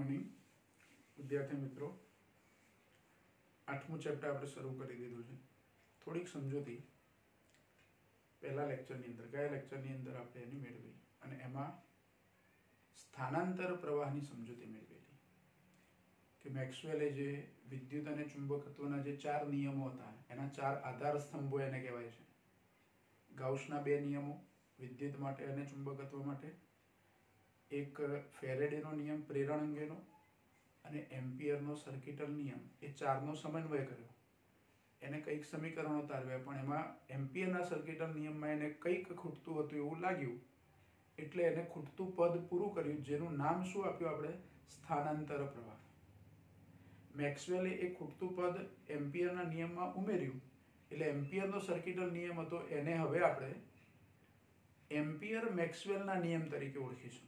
Morning વિદ્યાર્થી મિત્રો, 8મું chapter આપણે શરૂ કરી દીધું છે. થોડીક સમજૂતી પહેલા લેક્ચરની અંદર, કયા લેક્ચરની અંદર આપણે એની મેળવી અને એમાં સ્થાનાંતર પ્રવાહની સમજૂતી મેળવેલી કે મેક્સવેલે જે વિદ્યુત અને ચુંબકત્વના જે 4 નિયમો હતા એના 4 આધાર સ્તંભો એને કહેવાય છે. ગાઉસના 2 નિયમો વિદ્યુત માટે અને ચુંબકત્વ માટે, એક ફેરેડેનો નિયમ પ્રેરણ અંગેનો અને એમ્પિયરનો સર્કિટલ નિયમ, એ 4નો સમન્વય કર્યો. એને કંઈક સમીકરણો તારવ્યા, પણ એમાં એમ્પિયરના સર્કિટલ નિયમમાં એને કંઈક ખૂટતું હતું એવું લાગ્યું, એટલે એને ખૂટતું પદ પૂરું કર્યું, જેનું નામ શું આપ્યું આપણે? સ્થાનાંતર પ્રવાહ. મેક્સવેલે એ ખૂટતું પદ એમ્પિયરના નિયમમાં ઉમેર્યું, એટલે એમ્પિયરનો સર્કિટલ નિયમ હતો એને હવે આપણે એમ્પિયર મેક્સવેલના નિયમ તરીકે ઓળખીશું.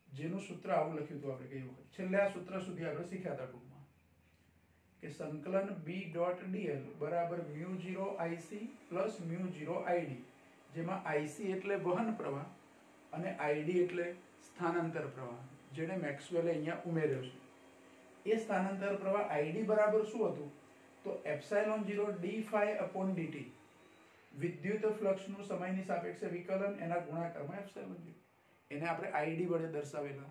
જેનું સૂત્ર આવું લખ્યું હતું આપણે કઈ વખત, છેલ્લે આ સૂત્ર સુધી આપણે શીખ્યા હતા ટૂંકમાં, કે સંકલન B.dl બરાબર μ0 IC પ્લસ μ0 ID, જેમાં IC એટલે વહન પ્રવાહ અને ID એટલે સ્થાનાંતર પ્રવાહ, જેને મેક્સવેલે અહીંયા ઉમેર્યો છે. એ સ્થાનાંતર પ્રવાહ ID બરાબર શું હતું? તો ε0 d∅dt, વિદ્યુત ફ્લક્સનું સમયની સાપેક્ષે વિકલન એના ગુણાકારમાં ε0, એને આપણે ID વડે દર્શાવેલા.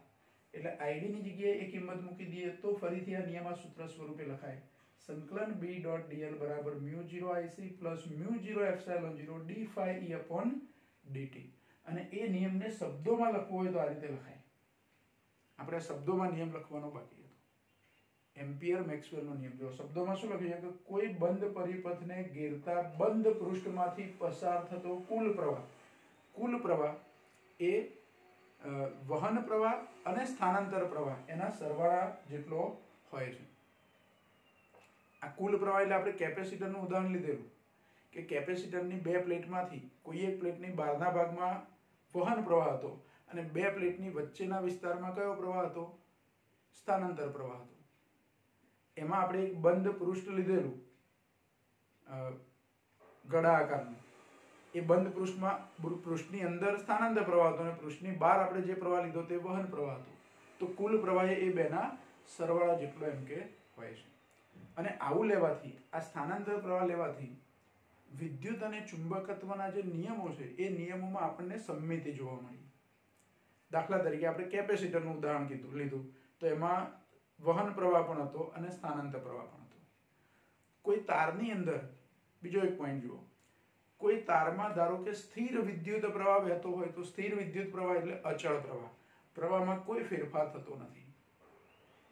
એટલે ID ની જગ્યાએ એ કિંમત મૂકી દઈએ તો ફરીથી આ નિયમ સૂત્ર સ્વરૂપે લખાય, સંકલન B.dl બરાબર μ0 IC પ્લસ μ0 ε0 d∅ dt. અને એ નિયમને શબ્દોમાં લખવો હોય તો આ રીતે લખાય. આપણે શબ્દોમાં નિયમ લખવાનો બાકી હતો. એમ્પિયર મેક્સવેલનો નિયમ જો શબ્દોમાં શું લખીએ કે કોઈ બંધ પરિપથને ઘેરતા બંધ પૃષ્ઠમાંથી પસાર થતો કુલ પ્રવાહ એ વહન પ્રવાહ અને સ્થાનાંતર પ્રવાહ એના સરવાળા જેટલો હોય છે. આ કુલ પ્રવાહ એટલે આપણે કેપેસિટરનું ઉદાહરણ લીધેલું કે કેપેસિટરની 2 પ્લેટમાંથી કોઈ એક પ્લેટની બહારના ભાગમાં વહન પ્રવાહ હતો અને 2 પ્લેટની વચ્ચેના વિસ્તારમાં કયો પ્રવાહ હતો? સ્થાનાંતર પ્રવાહ હતો. એમાં આપણે એક બંધ પૃષ્ઠ લીધેલું ગળા આકારનું. એ બંધ પૃષ્ઠની અંદર સ્થાનાંતર પ્રવાહ હતો અને પૃષ્ઠની બહાર આપણે જે પ્રવાહ લીધો તે વહન પ્રવાહ હતો. તો કુલ પ્રવાહ એ બેના સરવાળા જેટલો એમ કે હોય છે. અને આવું લેવાથી, આ સ્થાનાંતર પ્રવાહ લેવાથી વિદ્યુત અને ચુંબકત્વના જે નિયમો છે એ નિયમોમાં આપણને સમમિતિ જોવા મળી. દાખલા તરીકે આપણે કેપેસિટરનું ઉદાહરણ લીધું તો એમાં વહન પ્રવાહ પણ હતો અને સ્થાનાંતર પ્રવાહ પણ હતો. કોઈ તારની અંદર બીજો એક પોઈન્ટ જુઓ, કોઈ તારમાં ધારો કે સ્થિર વિદ્યુત પ્રવાહ વહેતો હોય તો સ્થિર વિદ્યુત પ્રવાહ એટલે અચળ પ્રવાહ, પ્રવાહમાં કોઈ ફેરફાર થતો નથી.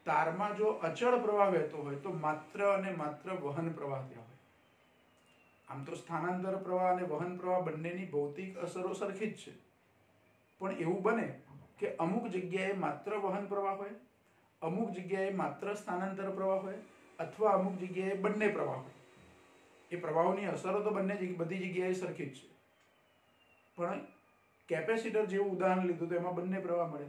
તારમાં જો અચળ પ્રવાહ વહેતો હોય તો માત્ર અને માત્ર વહન પ્રવાહ ત્યાં હોય. આમ તો સ્થાનાંતર પ્રવાહ અને વહન પ્રવાહ બંનેની ભૌતિક અસરો સરખી જ છે, પણ એવું બને કે અમુક જગ્યાએ માત્ર વહન પ્રવાહ હોય, અમુક જગ્યાએ માત્ર સ્થાનાંતર પ્રવાહ હોય, અથવા અમુક જગ્યાએ બંને પ્રવાહ હોય. એ પ્રવાહોની અસરો તો બધી જગ્યાએ સરખી જ છે, પણ કેપેસિટર જેવું ઉદાહરણ લીધું તો એમાં બંને પ્રવાહ મળે.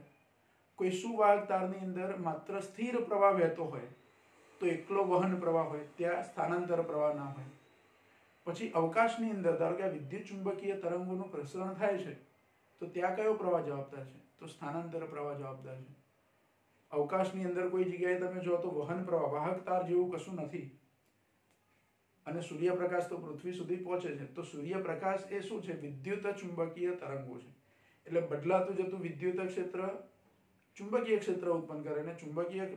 કોઈ સુવાહક તારની અંદર માત્ર સ્થિર પ્રવાહ વહેતો હોય તો એકલો વહન પ્રવાહ હોય, ત્યાં સ્થાનાંતર પ્રવાહ ના હોય. પછી અવકાશની અંદર ધારો કે વિદ્યુત ચુંબકીય તરંગોનું પ્રસરણ થાય છે તો ત્યાં કયો પ્રવાહ જવાબદાર છે? તો સ્થાનાંતર પ્રવાહ જવાબદાર છે. અવકાશની અંદર કોઈ જગ્યાએ તમે જો તો વહન પ્રવાહ, વાહક તાર જેવું કશું નથી. અને સૂર્યપ્રકાશ તો પૃથ્વી સુધી પહોંચે છે, તો સૂર્યપ્રકાશ એ શું છે? વિદ્યુત ચુંબકીય તરંગો છે. એટલે બદલાતું જતું વિદ્યુત ક્ષેત્ર ચુંબકીય ક્ષેત્ર ઉત્પન્ન કરે અને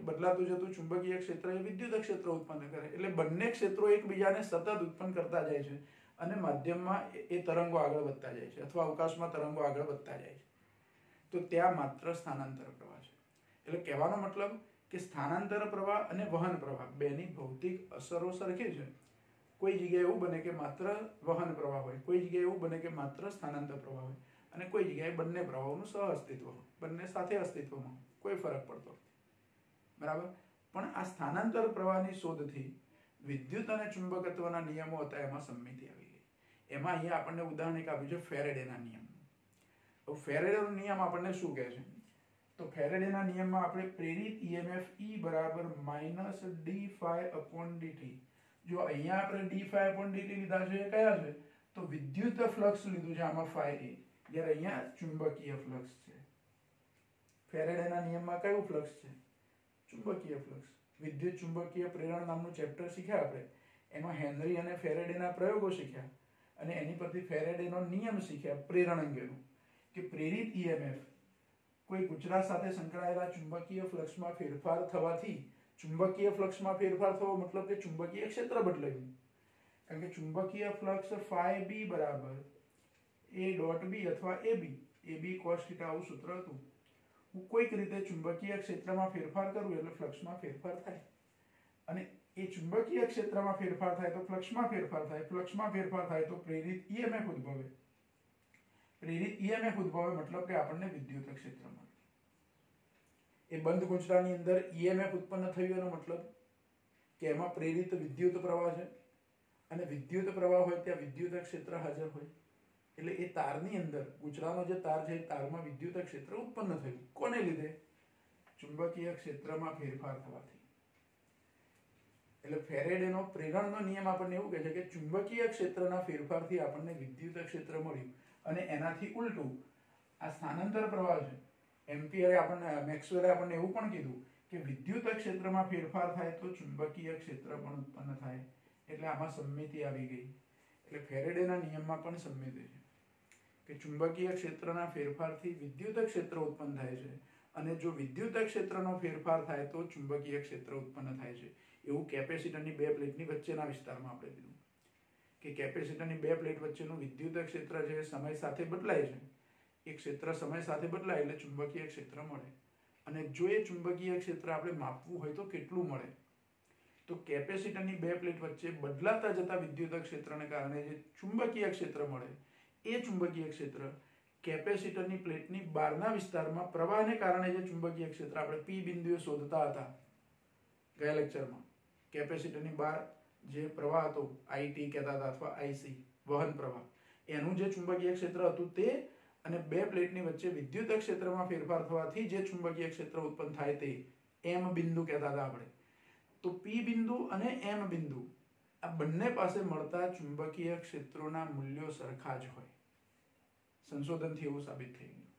બદલાતું જતું ચુંબકીય ક્ષેત્ર એ વિદ્યુત ક્ષેત્ર ઉત્પન્ન કરે. એટલે બંને ક્ષેત્રો એકબીજાને સતત ઉત્પન્ન કરતા જાય છે અને માધ્યમમાં એ તરંગો આગળ વધતા જાય છે, અથવા અવકાશમાં તરંગો આગળ વધતા જાય છે. તો ત્યાં માત્ર સ્થાનાંતર પ્રવાહ છે. એટલે કહેવાનો મતલબ કે સ્થાનાંતર પ્રવાહ અને વહન પ્રવાહ બેની ભૌતિક અસરો સરખી છે. કોઈ જગ્યાએ એવું બને કે માત્ર વહન પ્રવાહ હોય, કોઈ જગ્યાએ એવું બને કે માત્ર સ્થાનાંતર પ્રવાહ હોય, અને કોઈ જગ્યાએ બંને પ્રવાહોનું સહઅસ્તિત્વ હોય, બંને સાથે અસ્તિત્વમાં, કોઈ ફરક પડતો નથી. બરાબર. પણ આ સ્થાનાંતર પ્રવાહની શોધથી વિદ્યુત અને ચુંબકત્વના નિયમો હતા એમાં સમમિતિ આવી ગઈ. એમાં અહીંયા આપણને ઉદાહરણ એક આપ્યું છે ફેરેડેના નિયમ. તો ફેરેડેનો નિયમ આપણને શું કહે છે? તો ફેરેડેના નિયમમાં આપણે પ્રેરિત EMF E બરાબર -d∅dt. જો અહીંયા આપણે d∅dt લીધા છે એ કયા છે? તો વિદ્યુત ફ્લક્સ લીધું છે આમાં ϕ એ, જ્યારે અહીંયા ચુંબકીય ફ્લક્સ છે. ફેરેડેના નિયમમાં કયું ફ્લક્સ છે? ચુંબકીય ફ્લક્સ. વિદ્યુત ચુંબકીય પ્રેરણ નામનું ચેપ્ટર શીખ્યા આપણે. એમાં હેનરી અને ફેરેડેના પ્રયોગો શીખ્યા અને એની પરથી ફેરેડેનો નિયમ શીખ્યા પ્રેરણ અંગેનું, કે પ્રેરિત ઈએમએફ કોઈ ગુજરાત સાથે સંકળાયેલા ચુંબકીય ફ્લક્સમાં ફેરફાર થવાથી, ચુંબકીય ફ્લક્સમાં ફેરફાર થવો મતલબ કે ચુંબકીય ક્ષેત્ર બદલાયું. કારણ કે ચુંબકીય ફ્લક્સ ફાઈ બી બરાબર એ ડોટ બી અથવા એ બી કોસ થીટા આવું સૂત્ર હતું. હું કોઈક રીતે ચુંબકીય ક્ષેત્રમાં ફેરફાર કરું એટલે ફ્લક્સમાં ફેરફાર થાય, અને એ ચુંબકીય ક્ષેત્રમાં ફેરફાર થાય તો ફ્લક્સમાં ફેરફાર થાય, ફ્લક્સમાં ફેરફાર થાય તો પ્રેરિત ઈએમએફ ઉદ્ભવે. પ્રેરિત ઈએમએફ ઉદ્ભવે મતલબ કે આપણને વિદ્યુત ક્ષેત્ર મળે. એ બંધ ગૂંચળાની અંદર ઈએમએફ ઉત્પન્ન થયું એનો મતલબ કે એમાં પ્રેરિત વિદ્યુત પ્રવાહ છે, અને વિદ્યુત પ્રવાહ હોય ત્યાં વિદ્યુત ક્ષેત્ર હાજર હોય, એટલે એ તારની અંદર, ગૂંચળાનો જે તાર છે એ તારમાં વિદ્યુત ક્ષેત્ર ઉત્પન્ન થયું. કોને લીધે? ચુંબકીય ક્ષેત્રમાં ફેરફાર થવાથી. એટલે ફેરેડેનો પ્રેરણનો નિયમ આપણને એવું કહે છે કે ચુંબકીય ક્ષેત્રના ફેરફારથી આપણને વિદ્યુત ક્ષેત્ર મળ્યું, અને એનાથી ઉલટું આ સ્થાનાંતર પ્રવાહ છે, એમ્પિયરે આપણને, મેક્સવેલે આપણને એવું પણ કીધું કે વિદ્યુત ક્ષેત્રમાં ફેરફાર થાય તો ચુંબકીય ક્ષેત્ર પણ ઉત્પન્ન થાય. એટલે આમાં સમમિતિ આવી ગઈ. એટલે ફેરેડેના નિયમમાં પણ સમમિતિ છે કે ચુંબકીય ક્ષેત્રના ફેરફારથી વિદ્યુત ક્ષેત્ર ઉત્પન્ન થાય છે, અને જો વિદ્યુત ક્ષેત્રનો ફેરફાર થાય તો ચુંબકીય ક્ષેત્ર ઉત્પન્ન થાય છે. એવું કેપેસિટરની બે પ્લેટની વચ્ચેના વિસ્તારમાં આપણે કીધું કે કેપેસિટરની બે પ્લેટ વચ્ચેનું વિદ્યુત ક્ષેત્ર જે સમય સાથે બદલાય છે, એ ક્ષેત્ર સમય સાથે બદલાય એટલે ચુંબકીય ક્ષેત્ર મળે. અને જો એ ચુંબકીય ક્ષેત્ર આપણે માપવું હોય તો કેટલું મળે? તો કેપેસિટરની બે પ્લેટ વચ્ચે બદલાતા જતા વિદ્યુત ક્ષેત્રને કારણે જે ચુંબકીય ક્ષેત્ર મળે, એ ચુંબકીય ક્ષેત્ર કેપેસિટરની પ્લેટની બહારના વિસ્તારમાં પ્રવાહને કારણે જે ચુંબકીય ક્ષેત્ર આપણે પી બિંદુએ શોધતા હતા ગયા લેક્ચરમાં, કેપેસિટરની બહાર જે પ્રવાહ હતો, આઈટી કહેતા હતા અથવા આઈસી, વહન પ્રવાહ, એનું જે ચુંબકીય ક્ષેત્ર હતું તે, અને બે પ્લેટની વચ્ચે વિદ્યુત ક્ષેત્રમાં ફેરફાર થવાથી જે ચુંબકીય ક્ષેત્ર ઉત્પન્ન થાય તે એમ બિંદુ કહેતા હતા આપણે. તો પી બિંદુ અને એમ બિંદુ આ બંને પાસે મળતા ચુંબકીય ક્ષેત્રોના મૂલ્યો સરખા જ હોય. સંશોધનથી એવું સાબિત થઈ ગયું.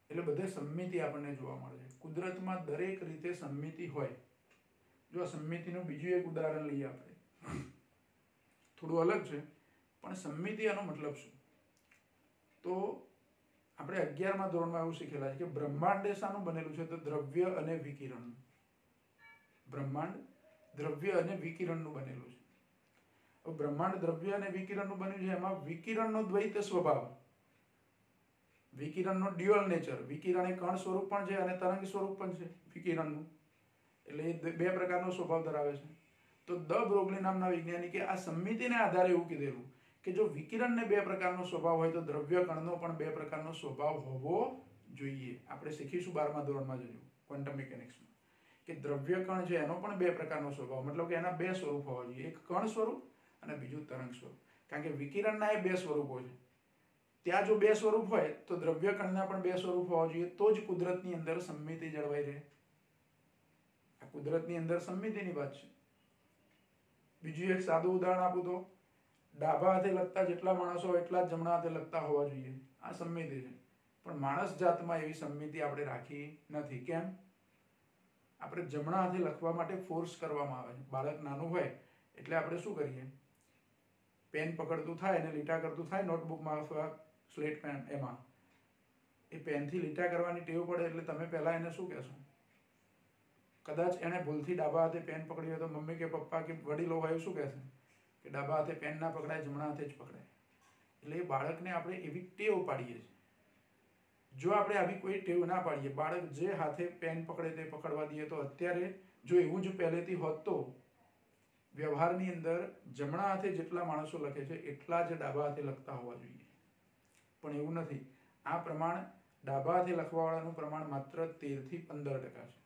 એટલે બધે સમમિતિ આપણને જોવા મળે છે. કુદરતમાં દરેક રીતે સમમિતિ હોય. જો આ સમમિતિનું બીજું એક ઉદાહરણ લઈએ આપણે, થોડું અલગ છે પણ સમમિતિ આનો મતલબ શું? તો આપણે 11મા ધોરણમાં એવું શીખેલા છે કે બ્રહ્માંડ શાનું બનેલું છે? તો દ્રવ્ય અને વિકિરણનું. બ્રહ્માંડ દ્રવ્ય અને વિકિરણનું બનેલું છે. હવે બ્રહ્માંડ દ્રવ્ય અને વિકિરણનું બન્યું છે, એમાં વિકિરણનો દ્વૈત સ્વભાવ, વિકિરણનો ડ્યુઅલ નેચર, વિકિરણ એ કણ સ્વરૂપ પણ છે અને તરંગ સ્વરૂપ પણ છે વિકિરણનું, એટલે એ બે પ્રકારનો સ્વભાવ ધરાવે છે. તો દ બ્રોગલી નામના વૈજ્ઞાનિકે આ સમમિતિને આધારે એવું કીધેલું કે જો વિકિરણને બે પ્રકારનો સ્વભાવ હોય તો દ્રવ્ય કણનો પણ બે પ્રકારનો સ્વભાવ હોવો જોઈએ. આપણે શીખીશું 12મા ધોરણમાં જોયું ક્વોન્ટમ મિકેનિક્સમાં કે દ્રવ્ય કણ છે એનો પણ બે પ્રકારનો સ્વભાવ, મતલબ કે એના બે સ્વરૂપ હોવા જોઈએ, એક કણ સ્વરૂપ અને બીજું તરંગ સ્વરૂપ. કારણ કે વિકિરણના એ બે સ્વરૂપો છે. ત્યાં જો બે સ્વરૂપ હોય તો દ્રવ્ય કણના પણ બે સ્વરૂપ હોવા જોઈએ, તો જ કુદરતની અંદર સમમિતિ જળવાઈ રહે. આ કુદરતની અંદર સમમિતિની વાત છે. બીજું એક સાદું ઉદાહરણ આપું તો ડાબા હાથે લખતા જેટલા માણસો હોય એટલા જ જમણા હાથે લખતા હોવા જોઈએ. આ સમમિતિ છે. પણ માણસ જાતમાં એવી સમમિતિ આપણે રાખી નથી. કેમ? આપણે જમણા હાથે લખવા માટે ફોર્સ કરવામાં આવે છે. બાળક નાનું હોય એટલે આપણે શું કરીએ? પેન પકડતું થાય અને લીટા કરતું થાય નોટબુકમાં અથવા સ્લેટ પેન, એમાં એ પેનથી લીટા કરવાની ટેવ પડે એટલે તમે પહેલા એને શું કહેશો? કદાચ એને ભૂલથી ડાબા હાથે પેન પકડી હોય તો મમ્મી કે પપ્પા કે વડીલો હોય શું કહેશે કે ડાબા હાથે પેન ના પકડાય, જમણા હાથે જ પકડાય. એટલે એ બાળકને આપણે એવી ટેવ પાડીએ છીએ. જો આપણે આવી કોઈ ટેવ ના પાડીએ, બાળક જે હાથે પેન પકડે તે પકડવા દઈએ, તો અત્યારે જો એવું જ પહેલેથી હોત તો વ્યવહારની અંદર જમણા હાથે જેટલા માણસો લખે છે એટલા જ ડાબા હાથે લખતા હોવા જોઈએ. પણ એવું નથી. આ પ્રમાણ ડાબા હાથે લખવાવાળાનું પ્રમાણ માત્ર 13 થી 15% છે.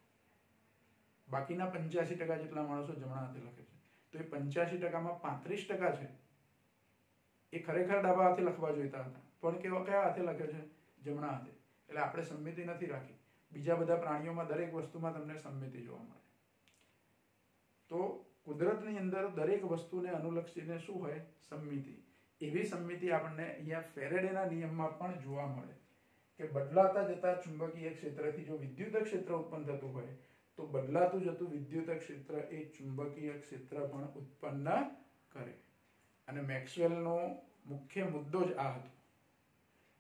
બાકીના 85% જેટલા માણસો જમણા હાથે લખે છે. તો એ 85%માં 35% છે એ ખરેખર ડાબા હાથે લખવા જોઈતા હતા, પણ કયા હાથે લખે છે? જમણા હાથે. એટલે આપણે સમમિતિ નથી રાખી. બીજા બધા પ્રાણીઓમાં દરેક વસ્તુમાં તમને સમમિતિ જોવા મળે. તો કુદરતની અંદર દરેક વસ્તુને અનુલક્ષીને શું હોય? સમમિતિ. એવી સમમિતિ આપણને અહીંયા ફેરેડેના નિયમમાં પણ જોવા મળે. કે બદલાતા જતા ચુંબકીય ક્ષેત્રથી જો વિદ્યુત ક્ષેત્ર ઉત્પન્ન થતું હોય તો બદલાતું જતું વિદ્યુત ક્ષેત્ર એ ચુંબકીય ક્ષેત્ર પણ ઉત્પન્ન કરે. અને મેક્સવેલનો મુખ્ય મુદ્દો જ આ હતો.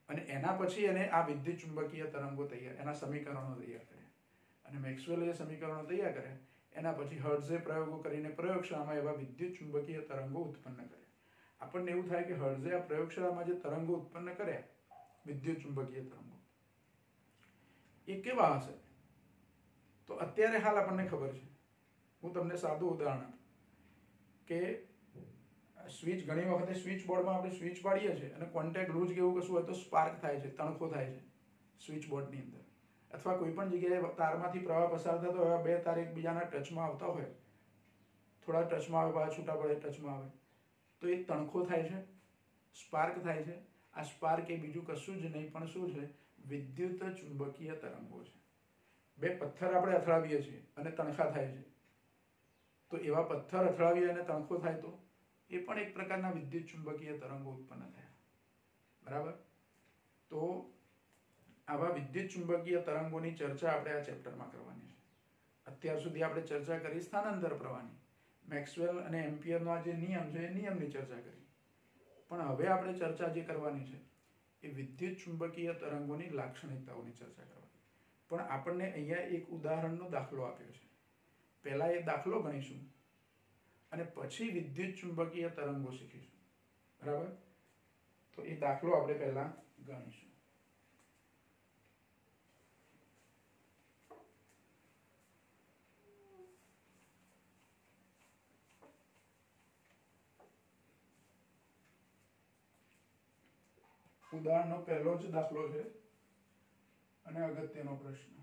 અને એના પછી એને આ વિદ્યુત ચુંબકીય તરંગો તૈયાર, એના સમીકરણો તૈયાર કર્યા. અને મેક્સવેલે જે સમીકરણો તૈયાર કર્યા એના પછી હર્ટ્ઝે પ્રયોગો કરીને પ્રયોગશાળામાં એવા વિદ્યુત ચુંબકીય તરંગો ઉત્પન્ન કર્યા. આપણને એવું થાય કે હર્ટ્ઝે આ પ્રયોગશાળામાં જે તરંગો ઉત્પન્ન કર્યા, વિદ્યુત ચુંબકીય તરંગો, એ કેવા હશે? તો અત્યારે હાલ આપણને ખબર છે. હું તમને સાદું ઉદાહરણ આપું કે સ્વિચ, ઘણી વખતે સ્વિચ બોર્ડમાં આપણે સ્વિચ પાડીએ છીએ અને કોન્ટેક્ટ લૂઝ કે એવું કશું હોય તો સ્પાર્ક થાય છે, તણખો થાય છે સ્વિચ બોર્ડની અંદર. અથવા કોઈ પણ જગ્યાએ તારમાંથી પ્રવાહ પસાર થતો હોય, બે તાર એકબીજાના ટચમાં આવતા હોય, થોડા ટચમાં આવે, પાછા છૂટા પડે, ટચમાં આવે, તો એ તણખો થાય છે, સ્પાર્ક થાય છે. આ સ્પાર્ક એ બીજું કશું જ નહીં પણ શું છે? વિદ્યુત ચુંબકીય તરંગો છે. બે પથ્થર આપણે અથડાવીએ છીએ અને તણખા થાય છે, તો એવા પથ્થર અથડાવીએ અને તણખો થાય તો એ પણ એક પ્રકારના વિદ્યુત ચુંબકીય તરંગો ઉત્પન્ન થયા. બરાબર? તો આવા વિદ્યુત ચુંબકીય તરંગોની ચર્ચા આપણે આ ચેપ્ટરમાં કરવાની છે. અત્યાર સુધી આપણે ચર્ચા કરી સ્થાનાંતર પ્રવાહની, મેક્સવેલ અને એમ્પિયરનો જે નિયમ છે એ નિયમની ચર્ચા કરી. પણ હવે આપણે ચર્ચા જે કરવાની છે એ વિદ્યુત ચુંબકીય તરંગોની લાક્ષણિકતાઓની ચર્ચા કરવાની. પણ આપણને અહીંયા એક ઉદાહરણનો દાખલો આપ્યો છે. પહેલા એ દાખલો ગણીશું અને પછી વિદ્યુત ચુંબકીય તરંગો શીખીશું. બરાબર? તો એ દાખલો આપણે પહેલા ગણીશું. ઉદાહરણનો પહેલો જ દાખલો છે અને અગત્યનો પ્રશ્ન.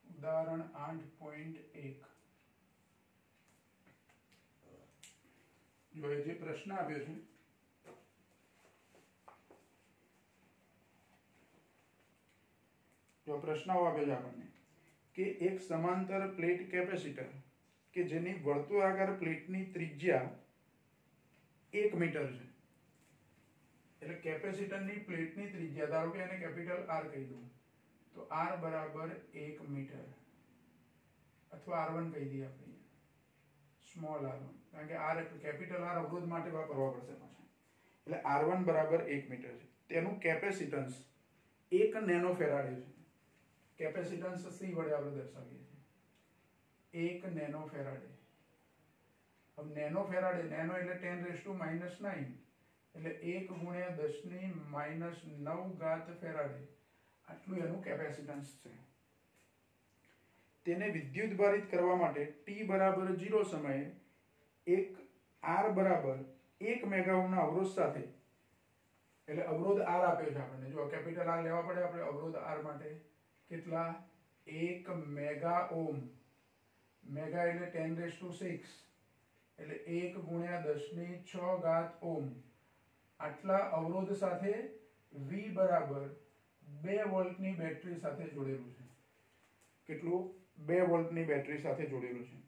ઉદાહરણ 8.1. જો એ જે પ્રશ્ન આપ્યો છે, જો પ્રશ્ન આપ્યો છે આપણને કે એક સમાંતર પ્લેટ કેપેસિટર કે જેની વર્તુળાકાર પ્લેટની ત્રિજ્યા 1 મીટર છે. એટલે કેપેસિટરની પ્લેટની ત્રિજ્યા, ધારો કે એને કેપિટલ આર કહી દઉં, તો આર બરાબર 1 મીટર, અથવા R1 કહી દઈએ આપણે, સ્મોલ r1, કારણ કે આર કેપિટલ આર અવરોધ માટે વાપરવા પડશે પાછા. એટલે R1 બરાબર 1 મીટર છે. તેનું કેપેસિટન્સ 1 નેનો ફેરાડે છે. કેપેસિટન્સ C વડે આપણે દર્શાવીએ છીએ, 1 નેનો ફેરાડે. હવે નેનો ફેરાડે, નેનો એટલે 10⁻⁹, એટલે 1 ગુણ્યા 10⁻⁹ ફેરાડે, આટલું એનું કેપેસિટન્સ છે. તેને વિદ્યુત ભારિત કરવા માટે t બરાબર 0 સમયે એક R બરાબર 1 મેગા ઓહ્મના અવરોધ સાથે, એટલે અવરોધ R આપ્યો છે આપણને, જો કેપિટલ R લેવા પડે આપણે અવરોધ R માટે, કેટલા? 1 મેગા ઓહ્મ. મેગા એટલે 10⁶, એટલે 1 ગુણ્યા 10⁶ ઓહ્મ. આટલા અવરોધ સાથે V બરાબર 2 વોલ્ટની બેટરી સાથે જોડેલું છે. કેટલું? 2 વોલ્ટની બેટરી સાથે જોડેલું છે.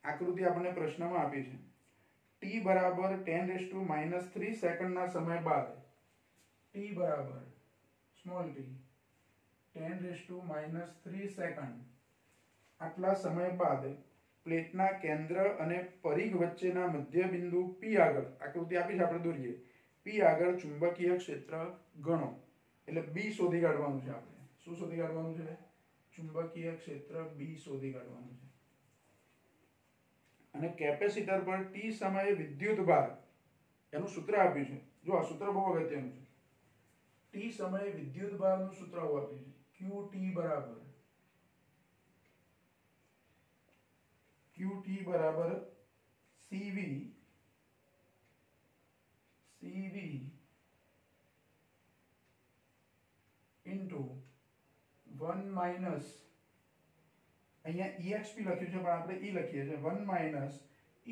આકૃતિ આપણને પ્રશ્નમાં આપી છે. t બરાબર 10⁻³ સેકન્ડના સમય બાદ, t બરાબર સ્મોલ t 10⁻³ સેકન્ડ, આટલા સમય બાદ પ્લેટના કેન્દ્ર અને પરિઘ વચ્ચેના મધ્ય બિંદુ P આગળ, આકૃતિ આપી છે આપણે દોરીએ, P આગળ ચુંબકીય ક્ષેત્ર ગણો. એટલે B શોધી કાઢવાનું છે આપણે. શું શોધી કાઢવાનું છે? ચુંબકીય ક્ષેત્ર B શોધી કાઢવાનું છે. અને કેપેસિટર પર t સમયે વિદ્યુત ભાર, એનું સૂત્ર આપ્યું છે. જો આ સૂત્ર બહુ અગત્યનું છે. t સમયે વિદ્યુત ભારનું સૂત્ર આપ્યું છે, qt બરાબર CV ઇન્ટુ 1 માઇનસ, અહીંયા exp લખ્યું છે પણ આપણે e લખીએ છીએ, 1 minus e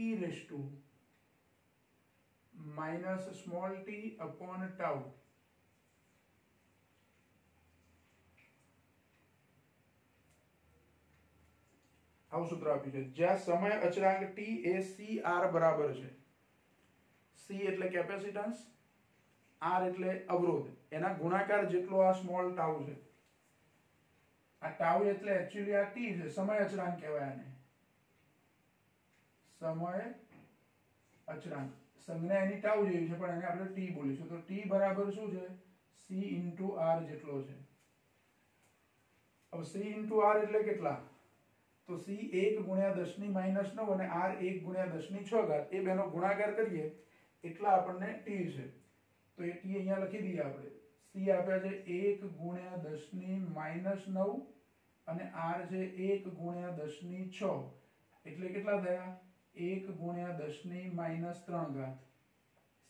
minus small t upon tau. આવું સૂત્ર આપ્યું છે, જ્યાં સમય અચળાંક t એ CR બરાબર છે. C એટલે કેપેસિટન્સ, આર એટલે અવરોધ, એના ગુણાકાર જેટલો આ સ્મોલ ટાઉ છે. આ ટાઉ એટલે એકચ્યુઅલી આ ટી છે, સમય અચળાંક કહેવાય આને. સમય અચળાંક સંજ્ઞા એની ટાઉ જેવી છે પણ એને આપણે ટી બોલીશું. તો ટી બરાબર શું છે? c ઇન્ટુ આર જેટલો છે. હવે c ઇન્ટુ આર એટલે કેટલા? તો c 1 ગુણ્યા 10 ની માઇનસ 9 અને r 1 ગુણ્યા 10 ની 6 ઘાત, એ બેનો ગુણાકાર કરીએ એટલા આપણને ટી છે. તો એ ટી અહીંયા લખી દઈએ આપણે. c આપ્યા છે 1 ગુણ્યા 10 ની માઇનસ 9 અને r છે 1 ગુણ્યા 10 ની 6, એટલે કેટલા થયા? 1 ગુણ્યા 10 ની માઇનસ 3 ઘાત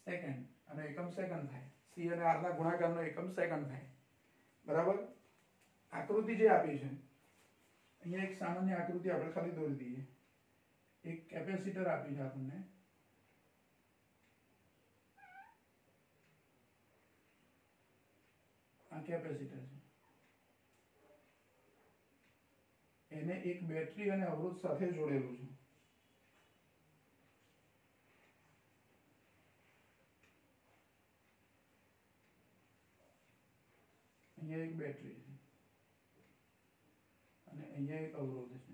સેકન્ડ, અને એકમ સેકન્ડ થાય. c અને r ના ગુણાકારનો એકમ સેકન્ડ થાય. બરાબર. આકૃતિ જે આપી છે અહીંયા, એક સામાન્ય આકૃતિ આપણે ખાલી દોરી દઈએ. એક કેપેસિટર આપી છે આપણને. આ કેપેસિટર છે, એને એક બેટરી અને અવરોધ સાથે જોડેલું છે. અહીંયા એક બેટરી છે અને અહીંયા એક અવરોધ છે.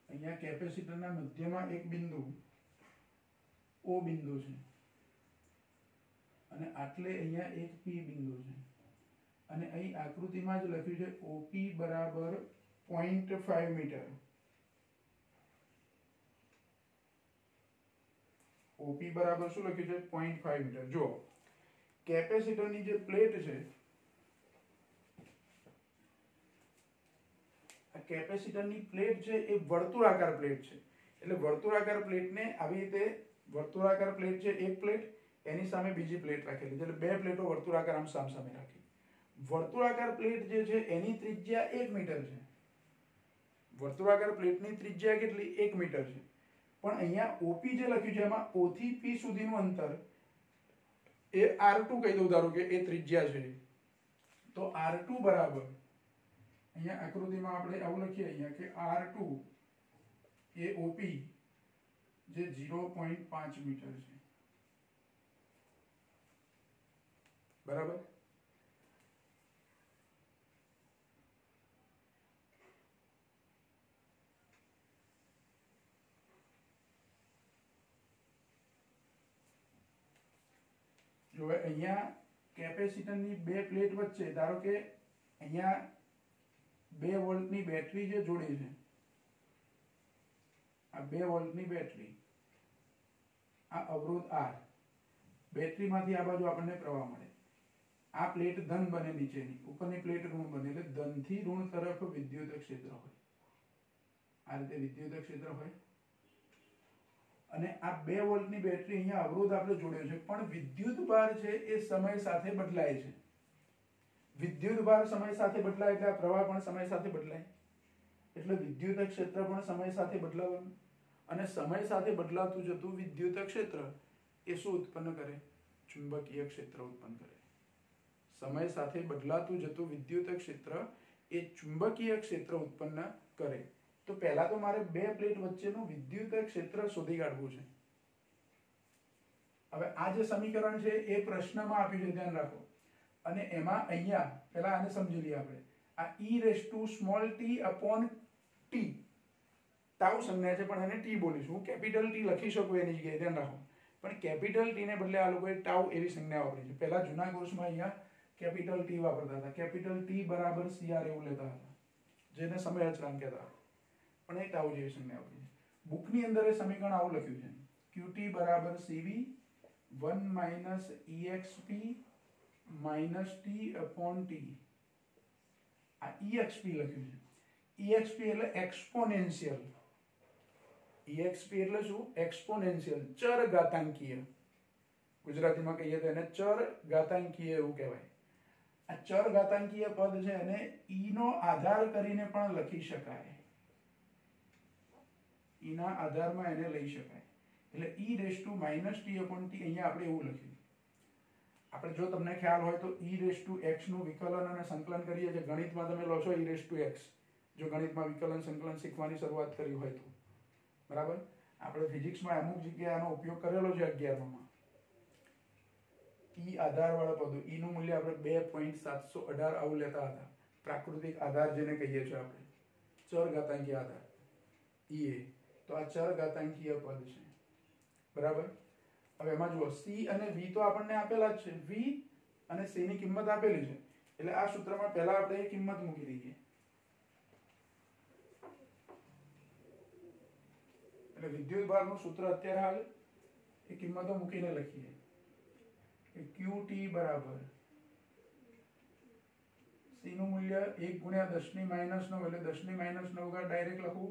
અહીંયા કેપેસિટરના મધ્યમાં એક બિંદુ O બિંદુ છે અને આટલે અહીંયા એક P બિંદુ છે. અને અહીં આકૃતિમાં જ લખ્યું છે OP બરાબર 0.5 મીટર. OP બરાબર શું લખ્યું છે? 0.5 મીટર. જો કેપેસિટરની જે પ્લેટ છે, આ કેપેસિટરની પ્લેટ છે એ વર્તુળાકાર પ્લેટ છે. એટલે વર્તુળાકાર પ્લેટને આવી રીતે, વર્તુળાકાર પ્લેટ છે એક પ્લેટ, એની સામે બીજી પ્લેટ રાખેલી છે, એટલે બે પ્લેટો વર્તુળાકાર આમ સામસામે રાખી. વર્તુળાકાર પ્લેટ જે છે એની ત્રિજ્યા 1 મીટર છે. વર્તુળાકાર પ્લેટની ત્રિજ્યા કેટલી? 1 મીટર છે. પણ અહીંયા OP જે લખ્યું છે એમાં O થી P સુધીનું અંતર એ R2 કહી દઉં, ધારો કે એ ત્રિજ્યા છે. તો R2 બરાબર, અહીંયા આકૃતિમાં આપણે આવું લખીએ અહીંયા કે R2 એ OP જે 0.5 મીટર છે. બરાબર. જો અહીંયા કેપેસિટરની બે પ્લેટ વચ્ચે, ધારો કે અહીંયા 2 વોલ્ટની બેટરી જે જોડી છે, આ 2 વોલ્ટની બેટરી, આ અવરોધ R, બેટરીમાંથી આ બાજુ આપણને પ્રવાહ મળે. આ પ્લેટ ધન બને નીચેની, ઉપરની પ્લેટ ઋણ બને, એટલે ધનથી ઋણ તરફ વિદ્યુત ક્ષેત્ર હોય. આ રીતે વિદ્યુત ક્ષેત્ર હોય. અને આ 2 વોલ્ટની બેટરી અહીંયા અવરોધ આપણે જોડ્યો છે, પણ વિદ્યુત ભાર છે એ સમય સાથે બદલાય છે. વિદ્યુત ભાર સમય સાથે બદલાય એટલે આ પ્રવાહ પણ સમય સાથે બદલાય, એટલે વિદ્યુત ક્ષેત્ર પણ સમય સાથે બદલાવાનું. અને સમય સાથે બદલાતું જતું વિદ્યુત ક્ષેત્ર એ શું ઉત્પન્ન કરે? ચુંબકીય ક્ષેત્ર ઉત્પન્ન કરે. સમય સાથે બદલાતું જતું વિદ્યુત ક્ષેત્ર એ ચુંબકીય ક્ષેત્ર ઉત્પન્ન કરે. તો પહેલા તો મારે બે પ્લેટ વચ્ચેનું વિદ્યુત ક્ષેત્ર શોધી કાઢવું છે. હવે આ જે સમીકરણ છે એ પ્રશ્નમાં આપ્યું છે, ધ્યાન રાખો. અને એમાં અહીંયા પહેલા આને સમજી લઈએ આપણે. આ e⁻t/t તાઉ સંજ્ઞા છે પણ એને ટી બોલીશું. હું કેપિટલ ટી લખી શકું એની જગ્યાએ, ધ્યાન રાખો. પણ કેપિટલ ટી ને બદલે આ લોકોએ ટાઉ એવી સંજ્ઞા વાપરી છે. પહેલા જૂના કોર્સમાં અહીંયા કેપિટલ ટી વાપરતા હતા. કેપિટલ ટી બરાબર CR એવું લેતા હતા, જેને સમય અચળાંક કહેતા હતા. પણ એ ટાઉ જેવી સંજ્ઞા વાપરી છે. બુકની અંદર એ સમીકરણ આવું લખ્યું છે, QT બરાબર CV 1 - EXP - T/T. આ EXP લખ્યું છે. EXP એટલે એક્સપોનેન્શિયલ. EXP એટલે શું? એક્સપોનેન્શિયલ, ચર ઘાતાંકીય. ગુજરાતીમાં કહીએ તો એને ચર ઘાતાંકીય એવું કહેવાય. આ ચર ઘાતાંકીય પદ છે એને E નો આધાર કરીને પણ લખી શકાય. E ના આધારમાં એને લઈ શકાય. એટલે e⁻t/t અહીંયા આપણે એવું લખ્યું. આપણે જો તમને ખ્યાલ હોય તો e⁻x નું વિકલન અને સંકલન કરીએ છીએ. ગણિતમાં તમે લો છો e⁻x, જો ગણિતમાં વિકલન સંકલન શીખવાની શરૂઆત કરી હોય તો. બરાબર. આપણે ફિઝિક્સમાં અમુક જગ્યાએ આનો ઉપયોગ કરેલો છે 11માં. ઈ આધારવાળા પદો, ઈ નું મૂલ્ય આપણે 2.718 આવું લેતા હતા. પ્રાકૃતિક આધાર જેને કહીએ છીએ આપણે, ચર ઘાતાંકીય આધાર ઈ એ. તો આ ચર ઘાતાંકીય પદ છે, બરાબર. હવે એમાં જુઓ સી અને વી તો આપણને આપેલા જ છે, વી અને સી ની કિંમત આપેલી છે, એટલે આ સૂત્રમાં પહેલા આપણે એ કિંમત મૂકી દઈએ. એટલે વિદ્યુતભારનું સૂત્ર અત્યારે હાલ એ કિંમતો મૂકીને લખીએ કે QT બરાબર સી નું મૂલ્ય 1 ગુણ્યા 10 ની -9 એટલે 10 ની -9 ઘાત ડાયરેક્ટ લખું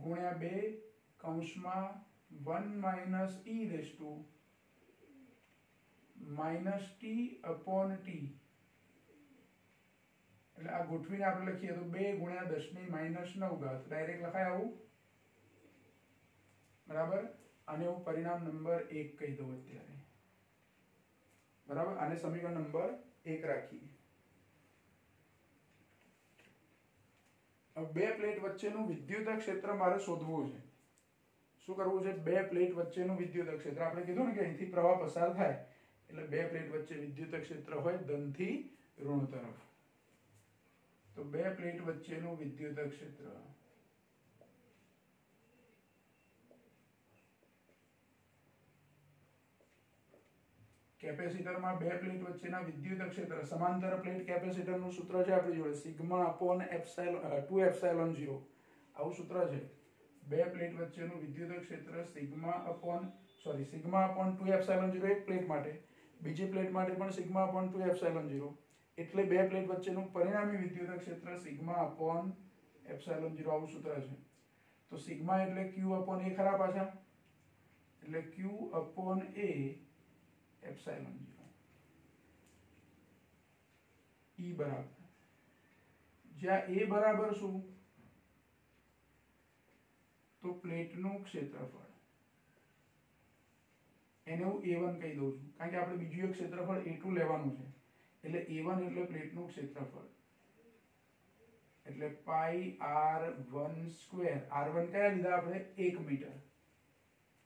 ગુણ્યા 2 કૌંસમાં 1 - e raise to -t upon t. એટલે આ ગોઠવીને આપણે લખીએ તો 2 ગુણ્યા 10 ની -9 ઘાત ડાયરેક્ટ લખાય આવું, બરાબર. આને હું પરિણામ નંબર 1 કહી દઉં અત્યારે, બરાબર. આને સમીકરણ નંબર 1 રાખીએ. હવે બે પ્લેટ વચ્ચેનું વિદ્યુત ક્ષેત્ર મારે શોધવું છે. શું કરવું છે? બે પ્લેટ વચ્ચેનું વિદ્યુત ક્ષેત્ર. આપણે કીધું ને કે અહીંથી પ્રવાહ પસાર થાય એટલે બે પ્લેટ વચ્ચે વિદ્યુત ક્ષેત્ર હોય ધન થી ઋણ તરફ. તો બે પ્લેટ વચ્ચેનું વિદ્યુત ક્ષેત્ર કેપેસિટરમાં બે પ્લેટ વચ્ચેના વિદ્યુત ક્ષેત્ર, સમાંતર પ્લેટ કેપેસિટરનું સૂત્ર છે આપણી જોડે સિગ્મા અપોન એપ્સિલોન 2 એપ્સિલોન 0 આવું સૂત્ર છે. બે પ્લેટ વચ્ચેનું વિદ્યુત ક્ષેત્ર સિગ્મા અપોન 2 એપ્સિલોન 0 એક પ્લેટ માટે, બીજી પ્લેટ માટે પણ સિગ્મા અપોન 2 એપ્સિલોન 0. એટલે બે પ્લેટ વચ્ચેનું પરિણામી વિદ્યુત ક્ષેત્ર સિગ્મા અપોન એપ્સિલોન 0 આવું સૂત્ર છે. તો સિગ્મા એટલે q અપોન a ખરા પાછા, એટલે q upon a epsilon 0 E બરાબર, જ્યાં a બરાબર શું? તો પ્લેટનું ક્ષેત્રફળ. એને હું a1 કહી દઉં છું કારણ કે આપણે બીજું એક ક્ષેત્રફળ a2 લેવાનું છે. એટલે a1 એટલે પ્લેટનું ક્ષેત્રફળ, એટલે પાઈ r1 સ્ક્વેર. r1 કયા લીધા આપણે? 1 મીટર.